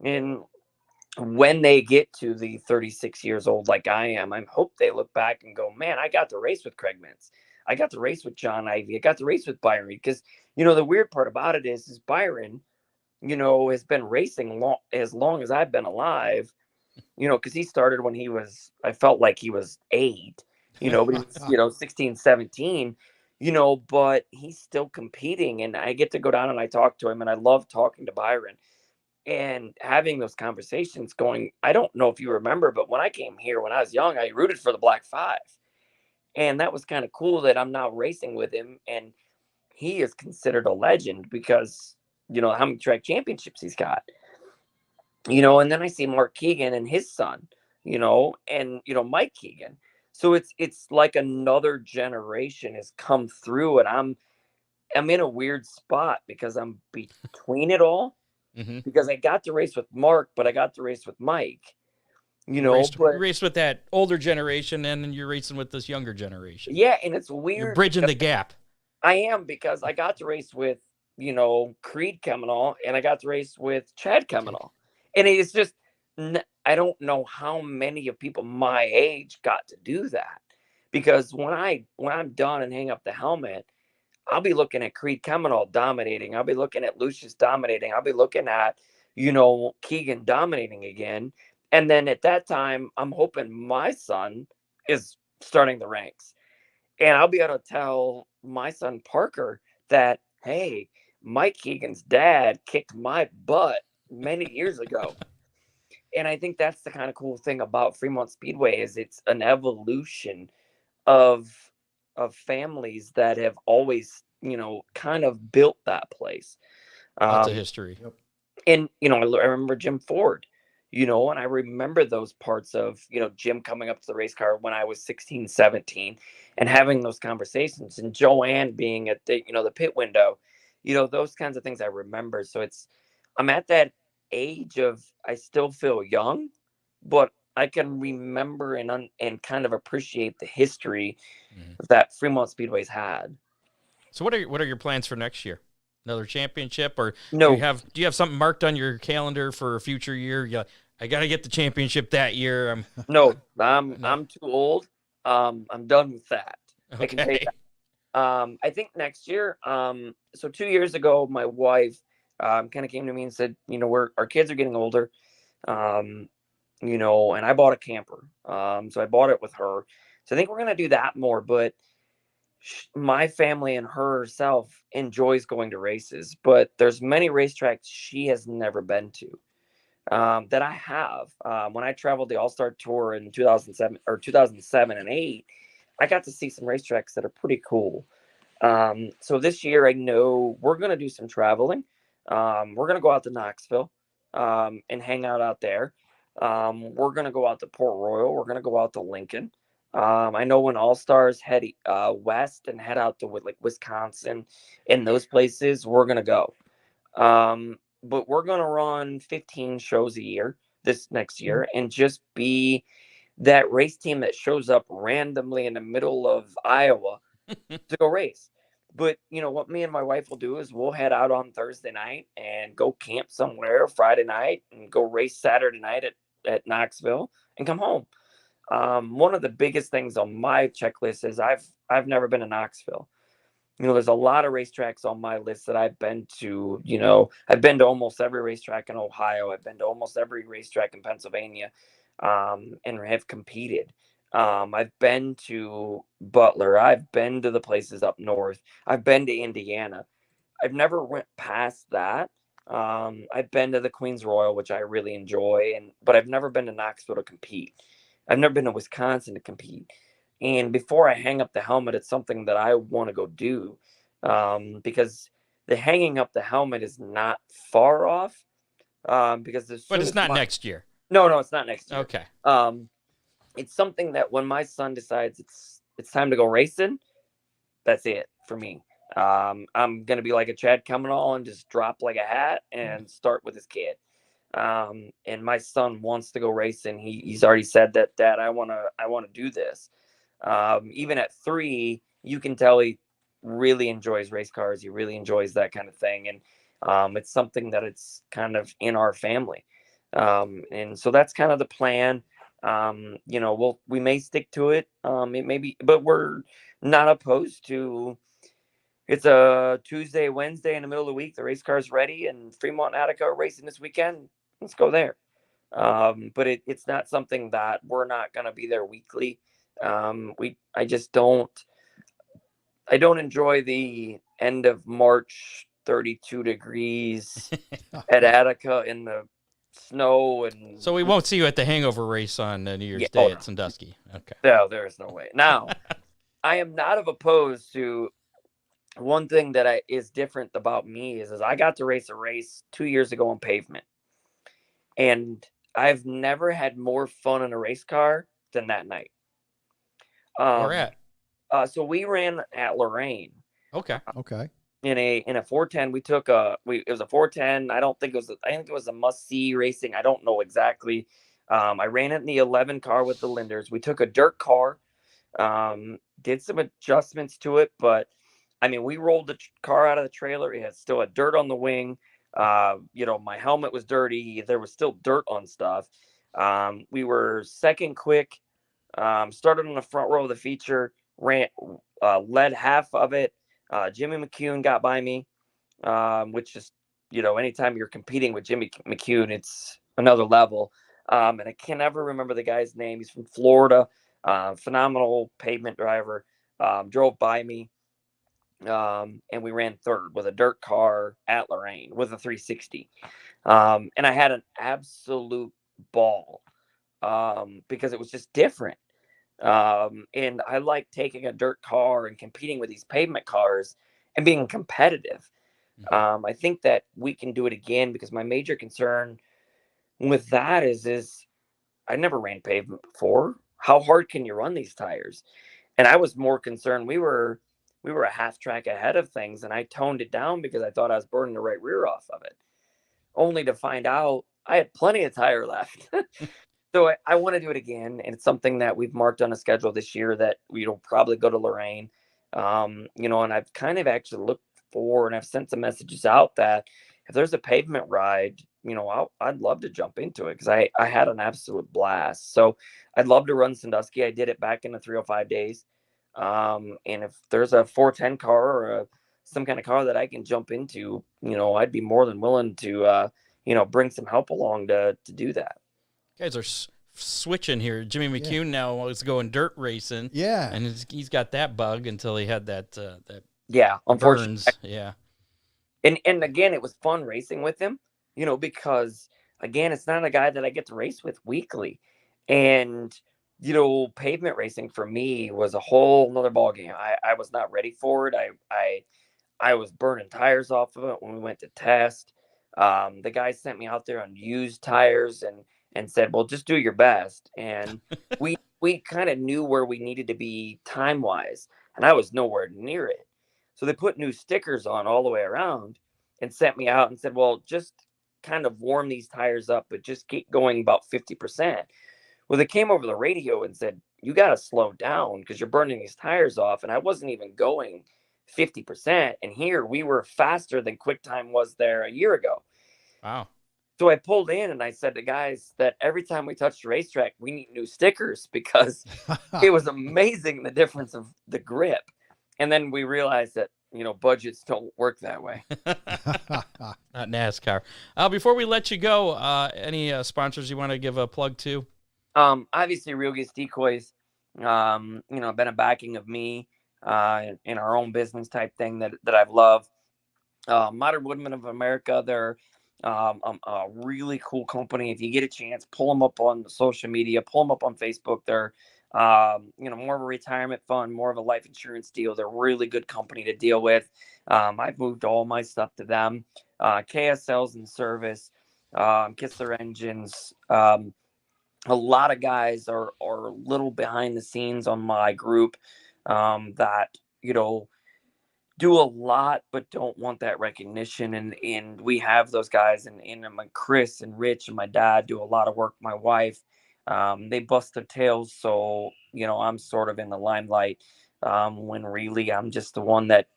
And when they get to the 36 years old, like I am, I hope they look back and go, man, I got to race with Craig Mintz. I got to race with John Ivy. I got to race with Byron. Because, the weird part about it is Byron, has been racing as long as I've been alive, because he started when I felt like he was 8, but he was, 16, 17, but he's still competing. And I get to go down and I talk to him, and I love talking to Byron and having those conversations going. I don't know if you remember, but when I came here, when I was young, I rooted for the Black 5. And that was kind of cool that I'm now racing with him. And he is considered a legend because, how many track championships he's got. And then I see Mark Keegan and his son, and, Mike Keegan. So it's like another generation has come through, and I'm in a weird spot because I'm between it all, because I got to race with Mark, but I got to race with Mike, you race with that older generation, and then you're racing with this younger generation. Yeah. And it's weird. You're bridging the gap. I am, because I got to race with, Creed Kemenal, and I got to race with Chad Kemenal. And it's just, I don't know how many of people my age got to do that, because when I'm done and hang up the helmet, I'll be looking at Creed Kemenal dominating. I'll be looking at Lucius dominating. I'll be looking at, Keegan dominating again. And then at that time, I'm hoping my son is starting the ranks, and I'll be able to tell my son Parker that, hey, Mike Keegan's dad kicked my butt many years ago. And I think that's the kind of cool thing about Fremont Speedway is it's an evolution of families that have always, kind of built that place. Lots of history. Yep. And, I remember Jim Ford, and I remember those parts of, Jim coming up to the race car when I was 16, 17 and having those conversations, and Joanne being at the, the pit window, those kinds of things I remember. So I'm at that age of, I still feel young, but I can remember and kind of appreciate the history that Fremont Speedway's had. So what are your plans for next year? Another championship, or no? Do you have something marked on your calendar for a future year? Yeah, I got to get the championship that year. No, I'm too old. I'm done with that. Okay. I can say that. I think next year. So 2 years ago, my wife kind of came to me and said, our kids are getting older, and I bought a camper. So I bought it with her. So I think we're gonna do that more. But my family and herself enjoys going to races, but there's many racetracks she has never been to that I have. When I traveled the All-Star Tour in 2007 and 8, I got to see some racetracks that are pretty cool. So this year, I know we're going to do some traveling. We're going to go out to Knoxville and hang out there. We're going to go out to Port Royal. We're going to go out to Lincoln. I know when All-Stars head west and head out to like Wisconsin and those places, we're going to go. But we're going to run 15 shows a year this next year and just be that race team that shows up randomly in the middle of Iowa to go race. But, what me and my wife will do is we'll head out on Thursday night and go camp somewhere Friday night and go race Saturday night at Knoxville and come home. One of the biggest things on my checklist is I've never been to Knoxville. There's a lot of racetracks on my list that I've been to. I've been to almost every racetrack in Ohio. I've been to almost every racetrack in Pennsylvania. and have competed. I've been to Butler. I've been to the places up north. I've been to Indiana. I've never went past that. I've been to the Queens Royal, which I really enjoy, but I've never been to Knoxville to compete. I've never been to Wisconsin to compete. And before I hang up the helmet, it's something that I want to go do, because the hanging up the helmet is not far off. Because but it's not next year. No, it's not next year. Okay. It's something that when my son decides it's time to go racing, that's it for me. I'm gonna be like a Chad Cuminall and just drop like a hat and start with his kid. And my son wants to go racing. He's already said that, Dad, I wanna do this. Even at 3, you can tell he really enjoys race cars. He really enjoys that kind of thing, and it's something that it's kind of in our family. And so that's kind of the plan. We may stick to it. It may be, but we're not opposed to. It's a Tuesday, Wednesday in the middle of the week. The race car's ready, and Fremont and Attica are racing this weekend. Let's go there. But it's not something that we're not going to be there weekly. I just don't. I don't enjoy the end of March, 32 degrees at Attica in the snow, and so we won't see you at the hangover race on New Year's Day at Sandusky. Okay. No, there is no way. Now, I am not opposed to. One thing that is different about me is I got to race a race 2 years ago on pavement, and I've never had more fun in a race car than that night. Where at? So we ran at Lorraine. Okay. In a 410, we took it was a 410. I think it was a must-see racing. I don't know exactly. I ran it in the 11 car with the Linders. We took a dirt car, did some adjustments to it, but I mean, we rolled the car out of the trailer. It had still had dirt on the wing. My helmet was dirty. There was still dirt on stuff. We were second quick. Started on the front row of the feature. Led half of it. Jimmy McCune got by me, which is, anytime you're competing with Jimmy McCune, it's another level. And I can never remember the guy's name. He's from Florida. Phenomenal pavement driver. Drove by me. And we ran third with a dirt car at Lorraine with a 360. And I had an absolute ball, because it was just different. And I like taking a dirt car and competing with these pavement cars and being competitive. I think that we can do it again, because my major concern with that is I never ran pavement before. How hard can you run these tires? And I was more concerned. We were a half track ahead of things, and I toned it down because I thought I was burning the right rear off of it, only to find out I had plenty of tire left. So I want to do it again, and it's something that we've marked on a schedule this year that we'll probably go to Lorraine. And I've kind of actually looked for, and I've sent some messages out that if there's a pavement ride, I'd love to jump into it, because I had an absolute blast. So I'd love to run Sandusky. I did it back in the 305 days. And if there's a 410 car or some kind of car that I can jump into, I'd be more than willing to, bring some help along to do that. Guys are switching here. Jimmy McCune now is going dirt racing. Yeah. And he's got that bug until he had that Unfortunately. burns. Yeah. And again, it was fun racing with him, because again, it's not a guy that I get to race with weekly. And pavement racing for me was a whole nother ballgame. I was not ready for it. I was burning tires off of it when we went to test. The guy sent me out there on used tires and said, well, just do your best. And we kind of knew where we needed to be time wise, and I was nowhere near it. So they put new stickers on all the way around and sent me out and said, well, just kind of warm these tires up, but just keep going about 50%. Well, they came over the radio and said, you got to slow down because you're burning these tires off. And I wasn't even going 50%. And here we were faster than QuickTime was there a year ago. Wow. So I pulled in and I said to guys that every time we touched the racetrack, we need new stickers, because it was amazing the difference of the grip. And then we realized that, budgets don't work that way. Not NASCAR. Before we let you go, any sponsors you want to give a plug to? Obviously, Real Geese Decoys, been a backing of me in our own business type thing that I've loved. Modern Woodmen of America, they're a really cool company. If you get a chance, pull them up on social media, pull them up on Facebook. They're more of a retirement fund, more of a life insurance deal. They're a really good company to deal with. I've moved all my stuff to them. KSL's in service, Kistler Engines. A lot of guys are a little behind the scenes on my group that, do a lot but don't want that recognition, and we have those guys, and Chris and Rich and my dad do a lot of work. My wife, they bust their tails, so I'm sort of in the limelight when really I'm just the one that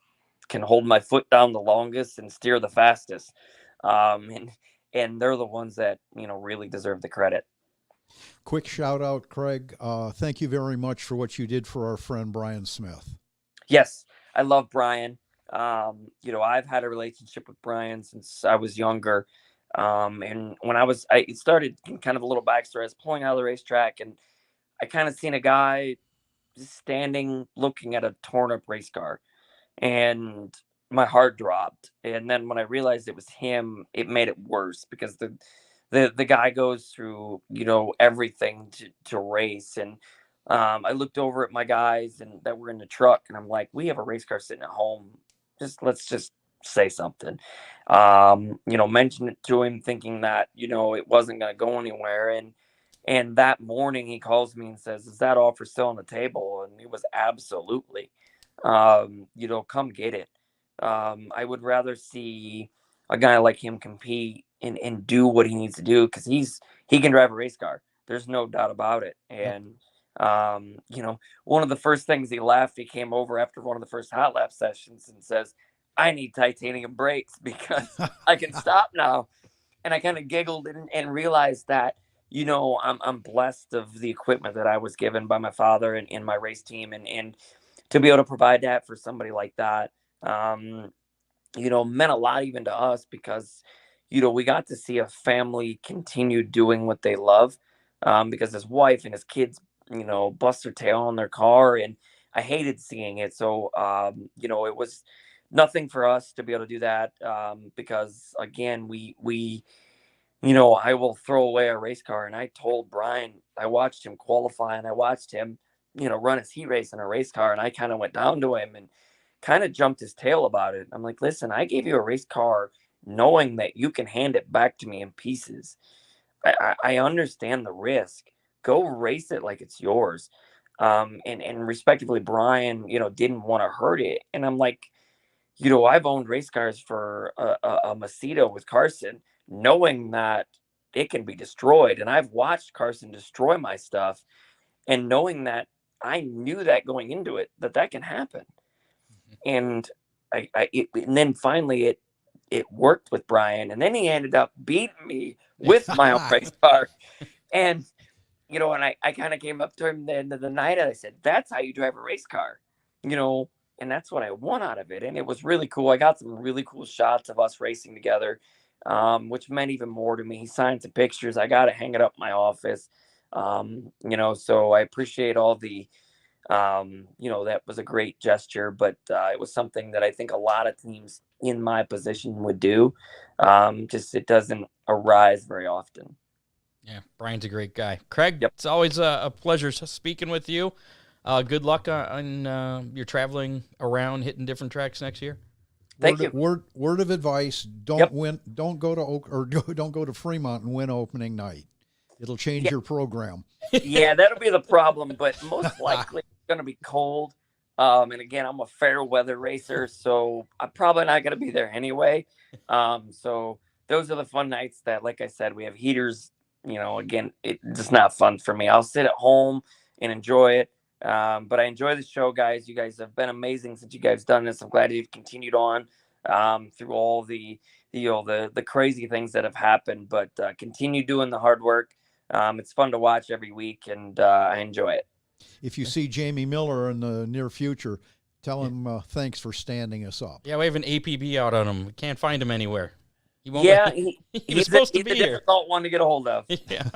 can hold my foot down the longest and steer the fastest, and they're the ones that really deserve the credit. Quick shout out, Craig. Thank you very much for what you did for our friend Brian Smith. Yes, I love Brian. I've had a relationship with Brian since I was younger. And when I started kind of a little backstory. I was pulling out of the racetrack, and I kind of seen a guy just standing looking at a torn up race car, and my heart dropped. And then when I realized it was him, it made it worse, because the guy goes through, everything to race. And I looked over at my guys and that were in the truck, and I'm like, we have a race car sitting at home. Let's just say something. Mention it to him, thinking that, it wasn't going to go anywhere. And that morning he calls me and says, is that offer still on the table? And it was absolutely, come get it. I would rather see a guy like him compete and do what he needs to do, because he can drive a race car. There's no doubt about it. And one of the first things he came over after one of the first hot lap sessions and says, I need titanium brakes because I can stop now. And I kind of giggled and realized that, I'm blessed of the equipment that I was given by my father and my race team, and to be able to provide that for somebody like that, meant a lot even to us, because, we got to see a family continue doing what they love, because his wife and his kids, bust their tail on their car, and I hated seeing it. So, it was nothing for us to be able to do that, because again, we I will throw away a race car. And I told Brian, I watched him qualify, and I watched him, run his heat race in a race car. And I kind of went down to him and kind of jumped his tail about it. I'm like, listen, I gave you a race car knowing that you can hand it back to me in pieces. I understand the risk. Go race it like it's yours. And respectively, Brian, didn't want to hurt it. And I'm like, I've owned race cars for a Macedo with Carson, knowing that it can be destroyed. And I've watched Carson destroy my stuff, and knowing that I knew that going into it, that can happen. And and then finally it worked with Brian, and then he ended up beating me with my own race car. And, and I kind of came up to him at the end of the night, and I said, that's how you drive a race car, and that's what I want out of it. And it was really cool. I got some really cool shots of us racing together, which meant even more to me. He signed some pictures. I got to hang it up in my office. So I appreciate all the, that was a great gesture, but it was something that I think a lot of teams in my position would do. Just it doesn't arise very often. Yeah, Brian's a great guy. Craig, Yep. It's always a pleasure speaking with you. Good luck on your traveling around, hitting different tracks next year. Thank you. Word of advice: don't go to Fremont and win opening night. It'll change your program. Yeah, that'll be the problem, but most likely it's going to be cold. And again, I'm a fair weather racer, so I'm probably not going to be there anyway. So those are the fun nights that, like I said, we have heaters. Again, it's just not fun for me. I'll sit at home and enjoy it. But I enjoy the show, guys. You guys have been amazing since you guys done this. I'm glad you've continued on through all the crazy things that have happened. But continue doing the hard work. It's fun to watch every week, and I enjoy it. If you see Jamie Miller in the near future, tell him thanks for standing us up. Yeah, we have an APB out on him. We can't find him anywhere. He won't. Yeah, he was supposed to be here. He's a difficult one to get a hold of. Yeah.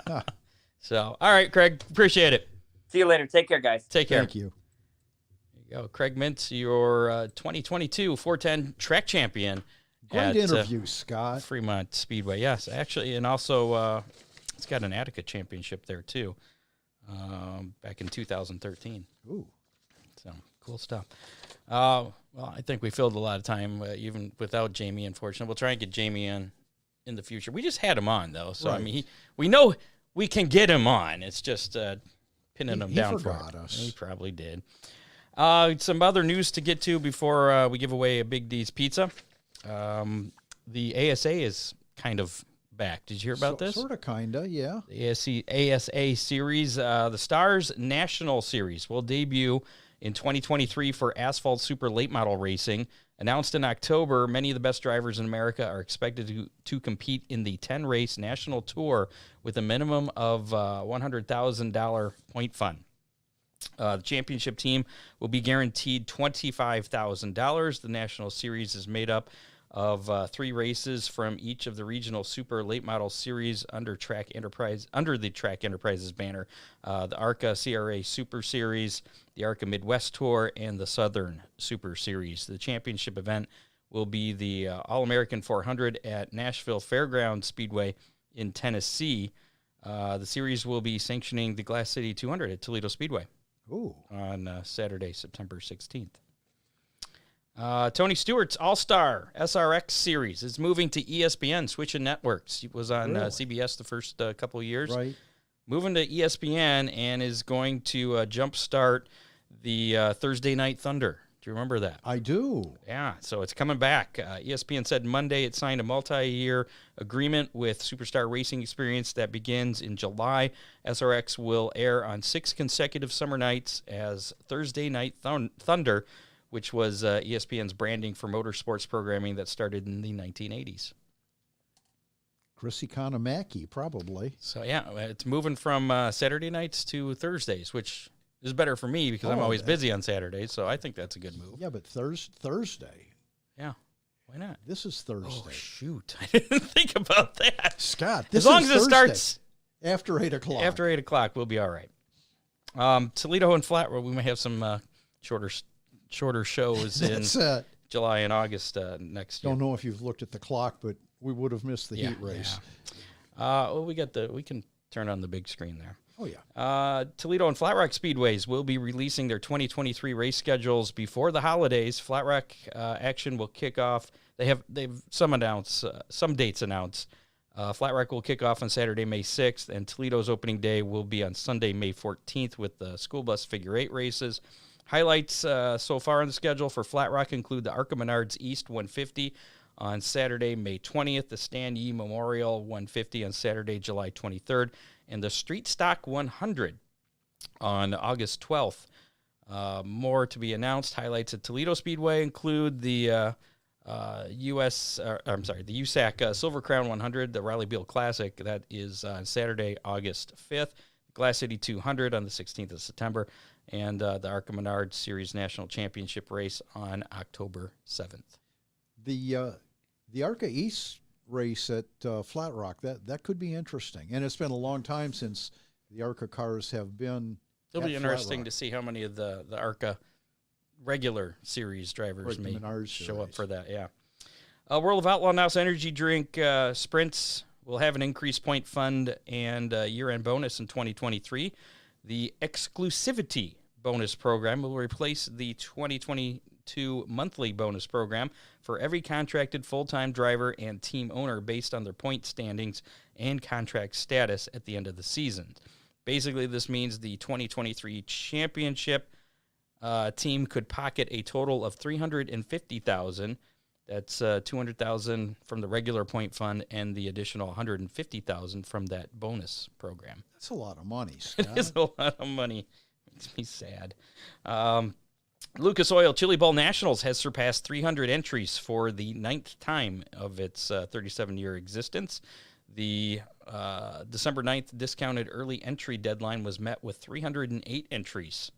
So, all right, Craig, appreciate it. See you later. Take care, guys. Take care. Thank you. There you go. Craig Mintz, your 2022 410 track champion. Great at, interview, Scott. Fremont Speedway. Yes, actually, and also it's got an Attica championship there, too, back in 2013. Ooh. So, cool stuff. Well, I think we filled a lot of time, even without Jamie, unfortunately. We'll try and get Jamie in the future. We just had him on, though. So, Right. I mean, we know we can get him on. It's just pinning him down for forgot us. He probably did. Some other news to get to before we give away a Big D's Pizza. The ASA is kind of back. Did you hear about this? Sort of, kind of, yeah. The ASA series, the Stars National Series, will debut in 2023 for Asphalt Super Late Model Racing. Announced in October, many of the best drivers in America are expected to compete in the 10-race national tour with a minimum of $100,000 point fund. The championship team will be guaranteed $25,000. The National Series is made up of 3 races from each of the regional Super Late Model Series under the Track Enterprises banner. The ARCA CRA Super Series, the ARCA Midwest Tour, and the Southern Super Series. The championship event will be the All-American 400 at Nashville Fairgrounds Speedway in Tennessee. The series will be sanctioning the Glass City 200 at Toledo Speedway. Ooh. On Saturday, September 16th. Tony Stewart's All-Star SRX Series is moving to ESPN, switching networks. He was on Really? CBS the first couple of years. Right. Moving to ESPN and is going to jumpstart the Thursday Night Thunder. Do you remember that? I do. Yeah, so it's coming back. ESPN said Monday it signed a multi-year agreement with Superstar Racing Experience that begins in July. SRX will air on 6 consecutive summer nights as Thursday Night Thunder, which was ESPN's branding for motorsports programming that started in the 1980s. Chrissy Kanamaki, probably. So, yeah, it's moving from Saturday nights to Thursdays, which is better for me because I'm always busy on Saturdays, so I think that's a good move. Yeah, but Thursday. Yeah, why not? This is Thursday. Oh, shoot. I didn't think about that. Scott, As long as it starts after 8 o'clock. After 8 o'clock, we'll be all right. Toledo and Flat Road, we might have some shorter shows in That's it. July and August next year. Don't know if you've looked at the clock, but we would have missed the heat race. Yeah. Well, we can turn on the big screen there. Oh, yeah. Toledo and Flat Rock Speedways will be releasing their 2023 race schedules before the holidays. Flat Rock action will kick off. They've some dates announced. Flat Rock will kick off on Saturday, May 6th, and Toledo's opening day will be on Sunday, May 14th with the school bus figure 8 races. Highlights so far on the schedule for Flat Rock include the ARCA Menards East 150 on Saturday, May 20th, the Stan Yee Memorial 150 on Saturday, July 23rd, and the Street Stock 100 on August 12th. More to be announced. Highlights at Toledo Speedway include the USAC Silver Crown 100, the Riley Beal Classic. That is on Saturday, August 5th. Glass City 200 on the 16th of September, and the ARCA Menards Series National Championship race on October 7th. The ARCA East race at Flat Rock, that could be interesting. And it's been a long time since the ARCA cars have been It'll be at interesting Flat to see how many of the ARCA regular series drivers may Menards show up series. for that. Yeah. World of Outlaw Now's energy drink sprints will have an increased point fund and year-end bonus in 2023. The exclusivity bonus program will replace the 2022 monthly bonus program for every contracted full-time driver and team owner based on their point standings and contract status at the end of the season. Basically, this means the 2023 championship team could pocket a total of $350,000. That's $200,000 from the regular point fund and the additional $150,000 from that bonus program. That's a lot of money, Scott. It is a lot of money. Makes me sad. Lucas Oil Chili Bowl Nationals has surpassed 300 entries for the 9th time of its 37-year existence. The December 9th discounted early entry deadline was met with 308 entries.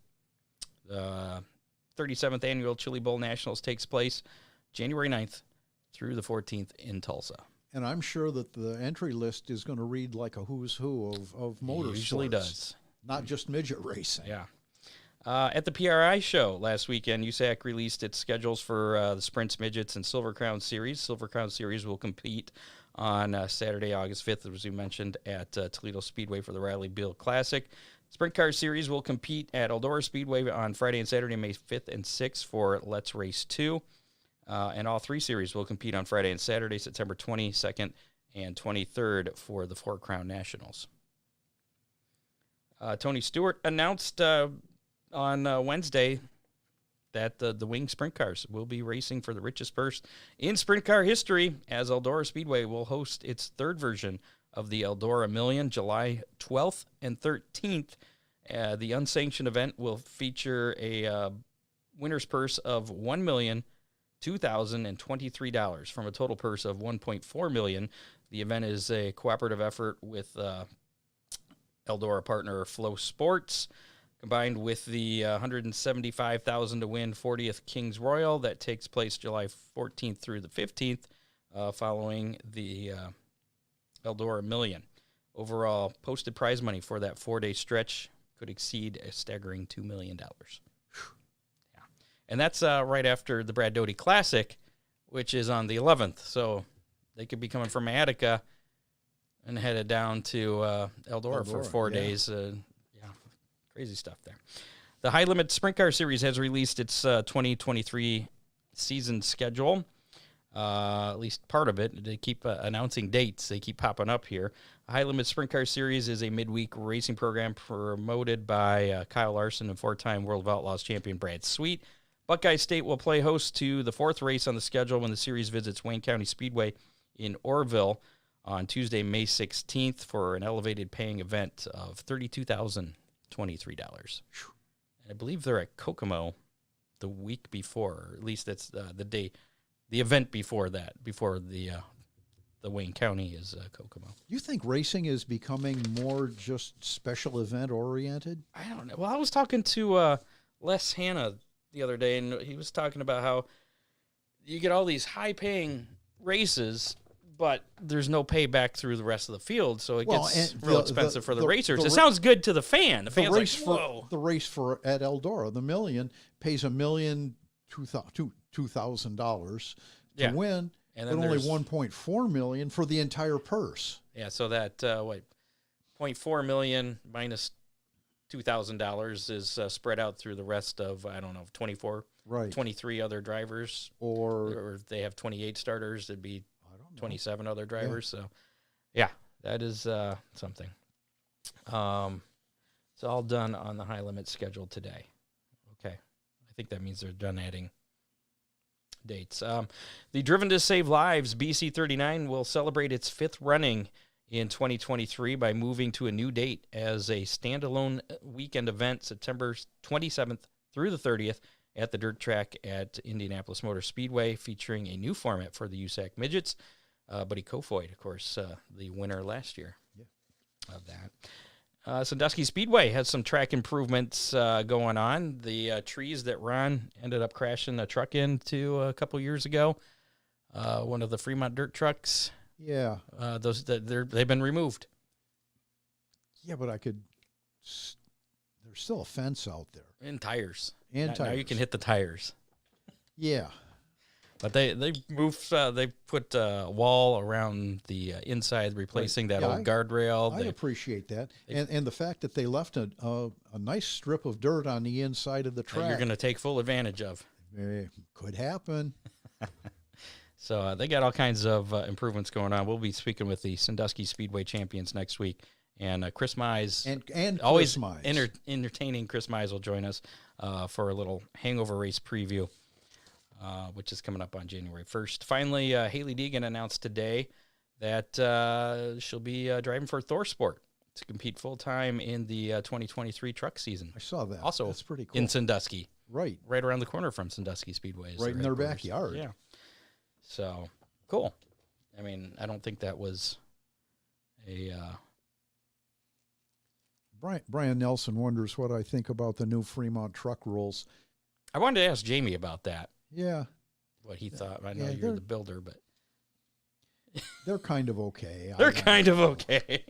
The 37th annual Chili Bowl Nationals takes place January 9th through the 14th in Tulsa. And I'm sure that the entry list is going to read like a who's who of motorsports. It usually does. Not just midget racing. Yeah. At the PRI show last weekend, USAC released its schedules for the Sprints, Midgets, and Silver Crown Series. Silver Crown Series will compete on Saturday, August 5th, as we mentioned, at Toledo Speedway for the Riley Bill Classic. Sprint Car Series will compete at Eldora Speedway on Friday and Saturday, May 5th and 6th for Let's Race 2. And all three series will compete on Friday and Saturday, September 22nd and 23rd for the Four Crown Nationals. Tony Stewart announced on Wednesday that the Wing Sprint Cars will be racing for the richest purse in sprint car history, as Eldora Speedway will host its third version of the Eldora Million, July 12th and 13th. The unsanctioned event will feature a winner's purse of $1,002,023 from a total purse of $1.4 million. The event is a cooperative effort with Eldora partner Flow Sports, combined with the $175,000 to win 40th Kings Royal that takes place July 14th through the 15th, following the Eldora Million. Overall posted prize money for that 4-day stretch could exceed a staggering $2 million. Yeah. And that's right after the Brad Doty Classic, which is on the 11th. So they could be coming from Attica and headed down to Eldora for 4 days. Crazy stuff there. The High Limit Sprint Car Series has released its 2023 season schedule, at least part of it. They keep announcing dates. They keep popping up here. The High Limit Sprint Car Series is a midweek racing program promoted by Kyle Larson and four-time World of Outlaws champion Brad Sweet. Buckeye State will play host to the fourth race on the schedule when the series visits Wayne County Speedway in Orrville on Tuesday, May 16th for an elevated paying event of $32,023. And I believe they're at Kokomo the week before, or at least that's the event before that, before the Wayne County is Kokomo. You think racing is becoming more just special event oriented? I don't know. Well, I was talking to Les Hanna the other day, and he was talking about how you get all these high paying races, but there's no payback through the rest of the field, so it gets real expensive for the racers. It sounds good to the fan. The fan's like, whoa. The race for at Eldora, the Million, pays $1,002,000 to win, and but only $1.4 million for the entire purse. Yeah, so that $0.4 million minus $2,000 is spread out through the rest of 23 other drivers, or if they have 28 starters, it'd be 27 other drivers. Yeah. So, yeah, that is something. It's all done on the High Limit schedule today. Okay. I think that means they're done adding dates. The Driven to Save Lives BC 39 will celebrate its fifth running in 2023 by moving to a new date as a standalone weekend event, September 27th through the 30th at the dirt track at Indianapolis Motor Speedway, featuring a new format for the USAC Midgets. Buddy Kofoid, of course, the winner last year of that. Sandusky Speedway has some track improvements going on. The trees that Ron ended up crashing a truck into a couple years ago, one of the Fremont dirt trucks. Yeah. They've been removed. Yeah, but there's still a fence out there. And tires. Now you can hit the tires. Yeah. But they moved. They put a wall around the inside, replacing that old guardrail. I appreciate that, and the fact that they left a nice strip of dirt on the inside of the track. You're going to take full advantage of. Could happen. So they got all kinds of improvements going on. We'll be speaking with the Sandusky Speedway champions next week, and Chris Mize and always Chris Mize. Entertaining. Chris Mize will join us for a little hangover race preview. Which is coming up on January 1st. Finally, Haley Deegan announced today that she'll be driving for Thor Sport to compete full-time in the 2023 truck season. I saw that. Also, that's pretty cool. In Sandusky. Right Around the corner from Sandusky Speedway. Right in their backyard. Yeah. So, cool. I mean, I don't think that was a... Brian Nelson wonders what I think about the new Fremont truck rules. I wanted to ask Jamie about that. Yeah. What he thought. I know you're the builder, but They're kind of okay. They're kind of okay.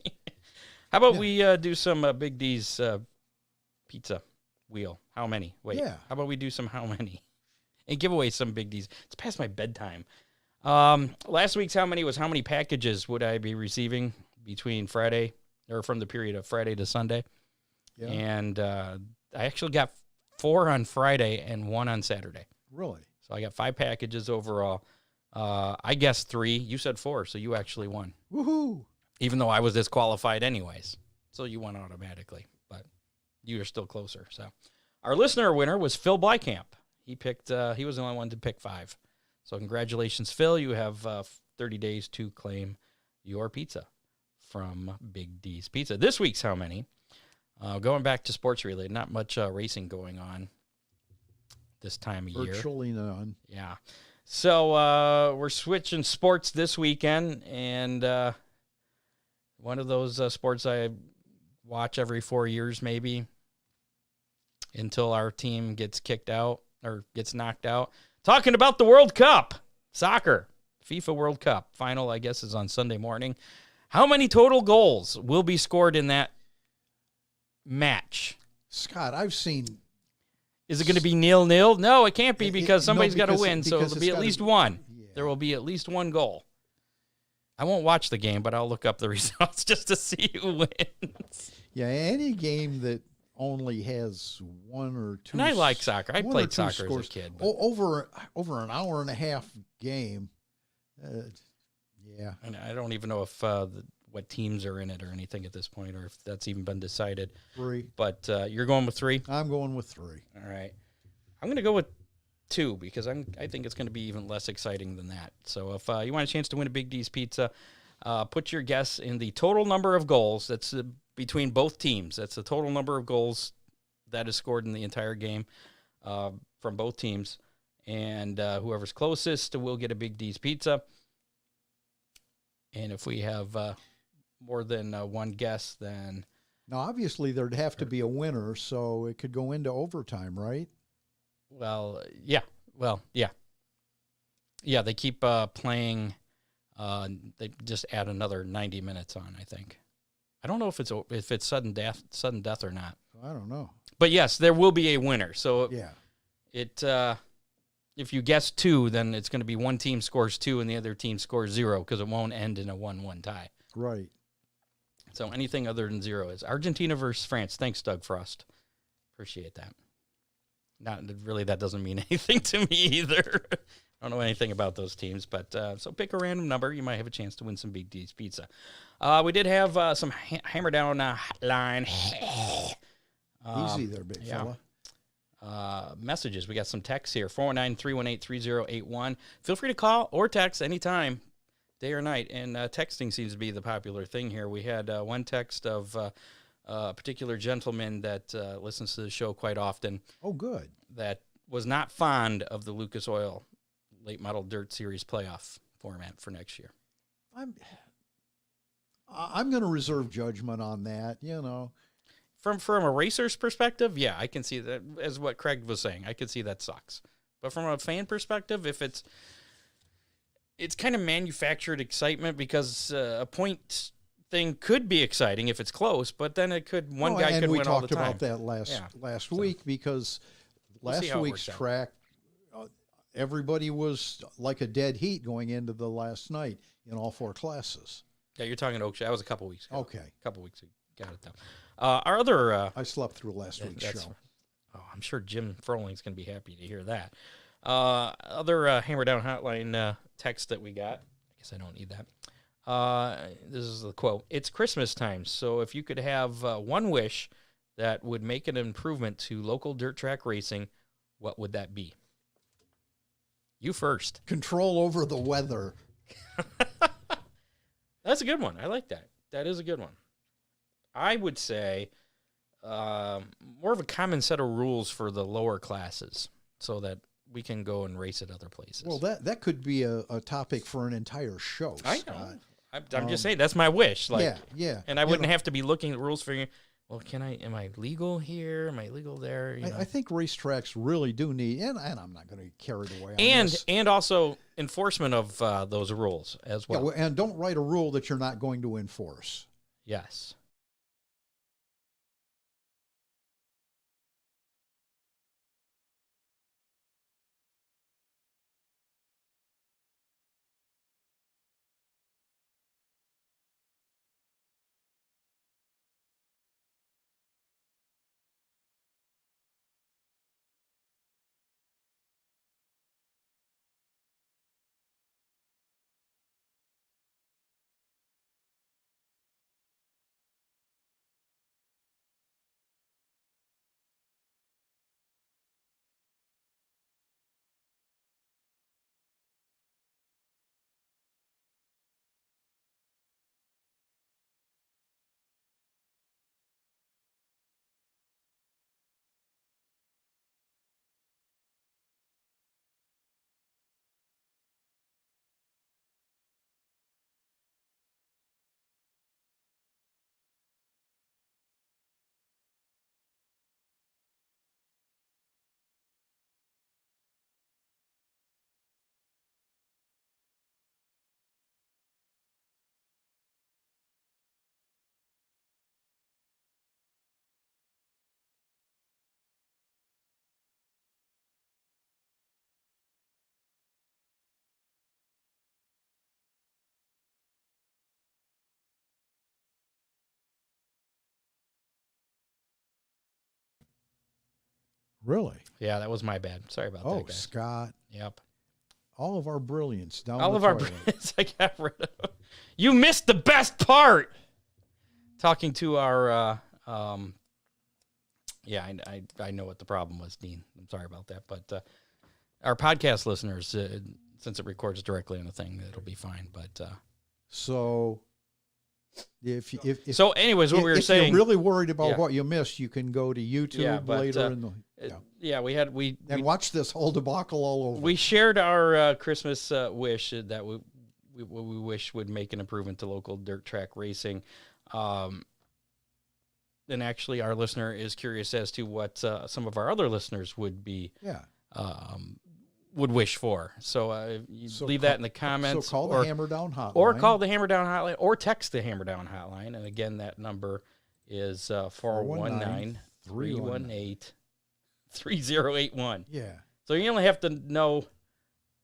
How about we do some Big D's pizza wheel? How many? Wait. Yeah. How about we do some how many? And give away some Big D's. It's past my bedtime. Last week's how many was how many packages would I be receiving between Friday or from the period of Friday to Sunday? Yeah. And I actually got 4 on Friday and 1 on Saturday. Really? So I got 5 packages overall. I guessed 3. You said 4, so you actually won. Woohoo! Even though I was disqualified anyways. So you won automatically, but you were still closer. So our listener winner was Phil Blykamp. He picked. He was the only one to pick 5. So congratulations, Phil. You have 30 days to claim your pizza from Big D's Pizza. This week's how many? Going back to sports related, not much racing going on this time of year. Virtually none. Yeah. So we're switching sports this weekend, and one of those sports I watch every 4 years maybe until our team gets kicked out or gets knocked out. Talking about the World Cup, soccer, FIFA World Cup. Final, I guess, is on Sunday morning. How many total goals will be scored in that match? Scott, I've seen... Is it going to be 0-0? No, it can't be because somebody's got to win, so because it'll be at least one. Yeah. There will be at least one goal. I won't watch the game, but I'll look up the results just to see who wins. Yeah, any game that only has 1 or 2. And I like soccer. I played soccer scores, as a kid. Over an hour and a half game. Yeah. And I don't even know if what teams are in it or anything at this point, or if that's even been decided. 3. But you're going with 3? I'm going with 3. All right. I'm going to go with 2 because I think it's going to be even less exciting than that. So if you want a chance to win a Big D's Pizza, put your guess in the total number of goals. That's between both teams. That's the total number of goals that is scored in the entire game from both teams. And whoever's closest will get a Big D's Pizza. And if we have more than one guess, then... Now, obviously, there'd have to be a winner, so it could go into overtime, right? Well, yeah. Yeah, they keep playing. They just add another 90 minutes on, I think. I don't know if it's sudden death or not. I don't know. But yes, there will be a winner. So yeah, if you guess 2, then it's going to be one team scores 2 and the other team scores 0 because it won't end in a 1-1 tie. Right. So anything other than 0 is Argentina versus France. Thanks, Doug Frost. Appreciate that. Not really, that doesn't mean anything to me either. I don't know anything about those teams, but so pick a random number. You might have a chance to win some Big D's Pizza. We did have some hammer down line. Easy there, big fella. Messages. We got some texts here. 419-318-3081. Feel free to call or text anytime, day or night. And texting seems to be the popular thing here. We had one text of a particular gentleman that listens to the show quite often. Oh, good. That was not fond of the Lucas Oil Late Model Dirt Series playoff format for next year. I'm going to reserve judgment on that, you know. From a racer's perspective, yeah, I can see that, as what Craig was saying. I can see that sucks. But from a fan perspective, if it's kind of manufactured excitement because a point thing could be exciting if it's close, but then it could one guy could win all the time. And we talked about that last week because last week's track, everybody was like a dead heat going into the last night in all 4 classes. Yeah, you're talking Oak. That was a couple weeks ago. Okay. A couple weeks ago. Got it, though. Our other... I slept through last week's show. Oh, I'm sure Jim Frohling's going to be happy to hear that. Other Hammer Down Hotline text that we got. I guess I don't need that. This is the quote. It's Christmas time, so if you could have one wish that would make an improvement to local dirt track racing, what would that be? You first. Control over the weather. That's a good one. I like that. That is a good one. I would say more of a common set of rules for the lower classes so that we can go and race at other places. Well, that could be a topic for an entire show, I Scott. know. I'm just saying, that's my wish. Like, yeah. And I wouldn't have to be looking at rules for well, am I legal here? Am I legal there? I think racetracks really do need, and I'm not going to get carried away on this. And also enforcement of those rules as well. Yeah, and don't write a rule that you're not going to enforce. Yes. Really? Yeah, that was my bad. Sorry about that, Oh, guys. Scott. Yep. All of our brilliance down All the of our toilet. brilliance I got rid of. You missed the best part. Talking to our, yeah, I know what the problem was, Dean. I'm sorry about that, but our podcast listeners, since it records directly on the thing, it'll be fine. But So, if so, anyways, what we were saying, if you're really worried about Yeah. what you missed, you can go to YouTube but, later in the yeah, we watch this whole debacle all over. we shared our Christmas wish that we wish would make an improvement to local dirt track racing. And actually, our listener is curious as to what some of our other listeners would be would wish for. So leave that in the comments. So call the Hammer Down hotline. Or call the Hammer Down hotline, or text the Hammer Down hotline. And again, that number is 419-318-3081. Yeah. So you only have to know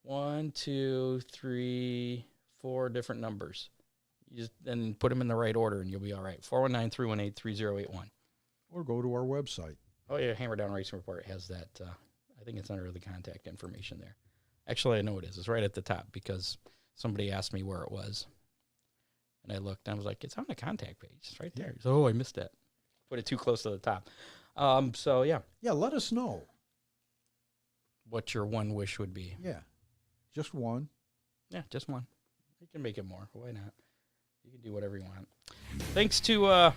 1, 2, 3, 4 different numbers. You just then put them in the right order, and you'll be all right. 419-318-3081. Or go to our website. Oh, yeah, Hammer Down Racing Report has that. I think it's under the contact information there. Actually, I know it is. It's right at the top because somebody asked me where it was. And I looked, and I was like, it's on the contact page. It's right there. So, oh, I missed that. Put it too close to the top. So, yeah. Yeah, let us know. What your one wish would be. Yeah. Just one. Yeah, just one. You can make it more. Why not? You can do whatever you want. Thanks to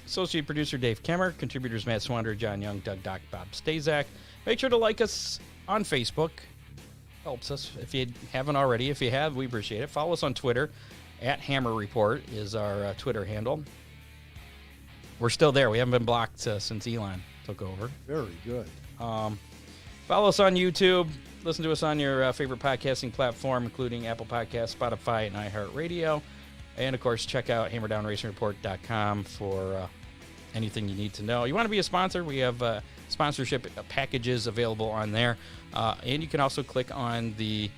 associate producer Dave Kemmer, contributors Matt Swander, John Young, Doug Doc, Bob Stazak. Make sure to like us on Facebook. Helps us if you haven't already. If you have, we appreciate it. Follow us on Twitter. @Hammer Report is our Twitter handle. We're still there. We haven't been blocked since Elon took over. Very good. Follow us on YouTube. Listen to us on your favorite podcasting platform, including Apple Podcasts, Spotify, and iHeartRadio. And, of course, check out hammerdownracingreport.com for anything you need to know. You want to be a sponsor? We have sponsorship packages available on there. And you can also click on the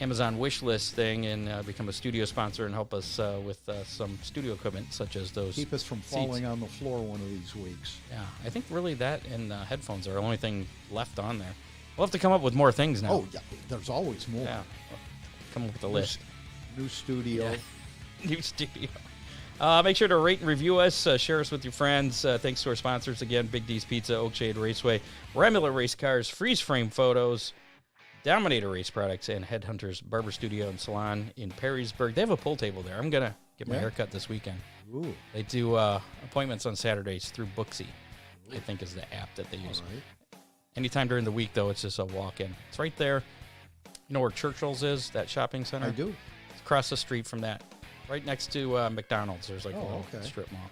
Amazon wish list thing and become a studio sponsor and help us with some studio equipment, such as those Keep us from falling on the floor one of these weeks. Yeah, I think really that and headphones are the only thing left on there. We'll have to come up with more things now. Oh, yeah, there's always more. Yeah, come up with a list. New studio. Yeah. New studio. Make sure to rate and review us. Share us with your friends. Thanks to our sponsors again: Big D's Pizza, Oakshade Raceway, Remula Race Cars, Freeze Frame Photos, Dominator Race Products, and Headhunters Barber Studio and Salon in Perrysburg. They have a pool table there. I'm gonna get my haircut this weekend. Ooh. They do appointments on Saturdays through Booksy, I think is the app that they use. All right. Anytime during the week, though, it's just a walk-in. It's right there. You know where Churchill's is, that shopping center? I do. It's across the street from that. Right next to McDonald's. There's like a little okay. strip mall.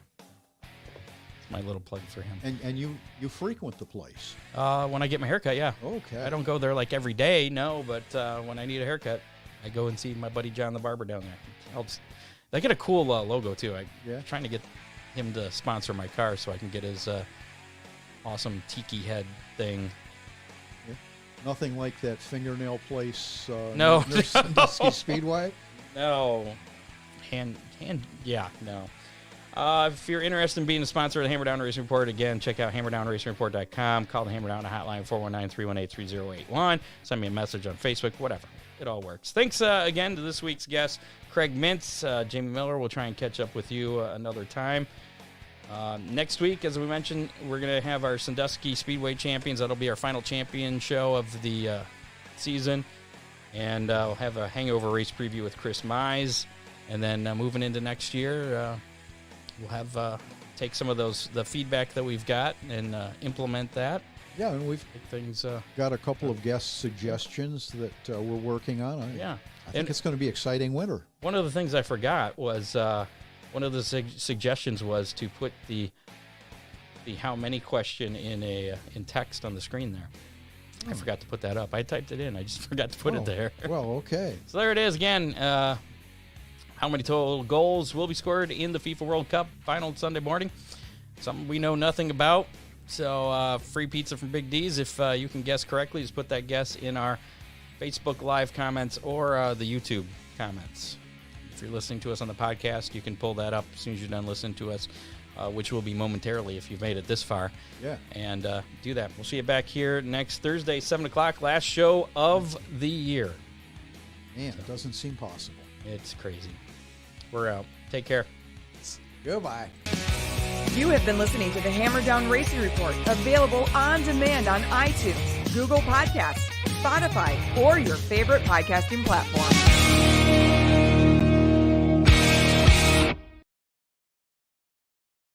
my little plug for him. And you frequent the place. When I get my haircut, yeah. Okay. I don't go there like every day, no, but when I need a haircut, I go and see my buddy John the barber down there. They get a cool logo too. I'm trying to get him to sponsor my car so I can get his awesome tiki head thing. Yeah. Nothing like that fingernail place. No. near Sandusky Speedway. No. No. If you're interested in being a sponsor of the Hammer Down Racing Report, again, check out hammerdownracingreport.com. Call the Hammer Down hotline, 419-318-3081. Send me a message on Facebook, whatever. It all works. Thanks again to this week's guest, Craig Mintz. Jamie Miller will try and catch up with you another time. Next week, as we mentioned, we're going to have our Sandusky Speedway champions. That'll be our final champion show of the season. And we'll have a hangover race preview with Chris Mize. And then moving into next year, we'll have take some of the feedback that we've got and implement that. Yeah, and we've got a couple of guest suggestions that we're working on. I think it's going to be exciting winter. One of the things I forgot was one of the suggestions was to put the how many question in text on the screen there. I forgot to put that up. I typed it in. I just forgot to put it there. Well, okay. So there it is again. How many total goals will be scored in the FIFA World Cup final Sunday morning? Something we know nothing about. So free pizza from Big D's. If you can guess correctly, just put that guess in our Facebook Live comments or the YouTube comments. If you're listening to us on the podcast, you can pull that up as soon as you're done listening to us, which will be momentarily if you've made it this far. Yeah. And do that. We'll see you back here next Thursday, 7 o'clock, last show of the year. Man, it doesn't seem possible. It's crazy. We're out. Take care. Goodbye. You have been listening to the Hammer Down Racing Report, available on demand on iTunes, Google Podcasts, Spotify, or your favorite podcasting platform.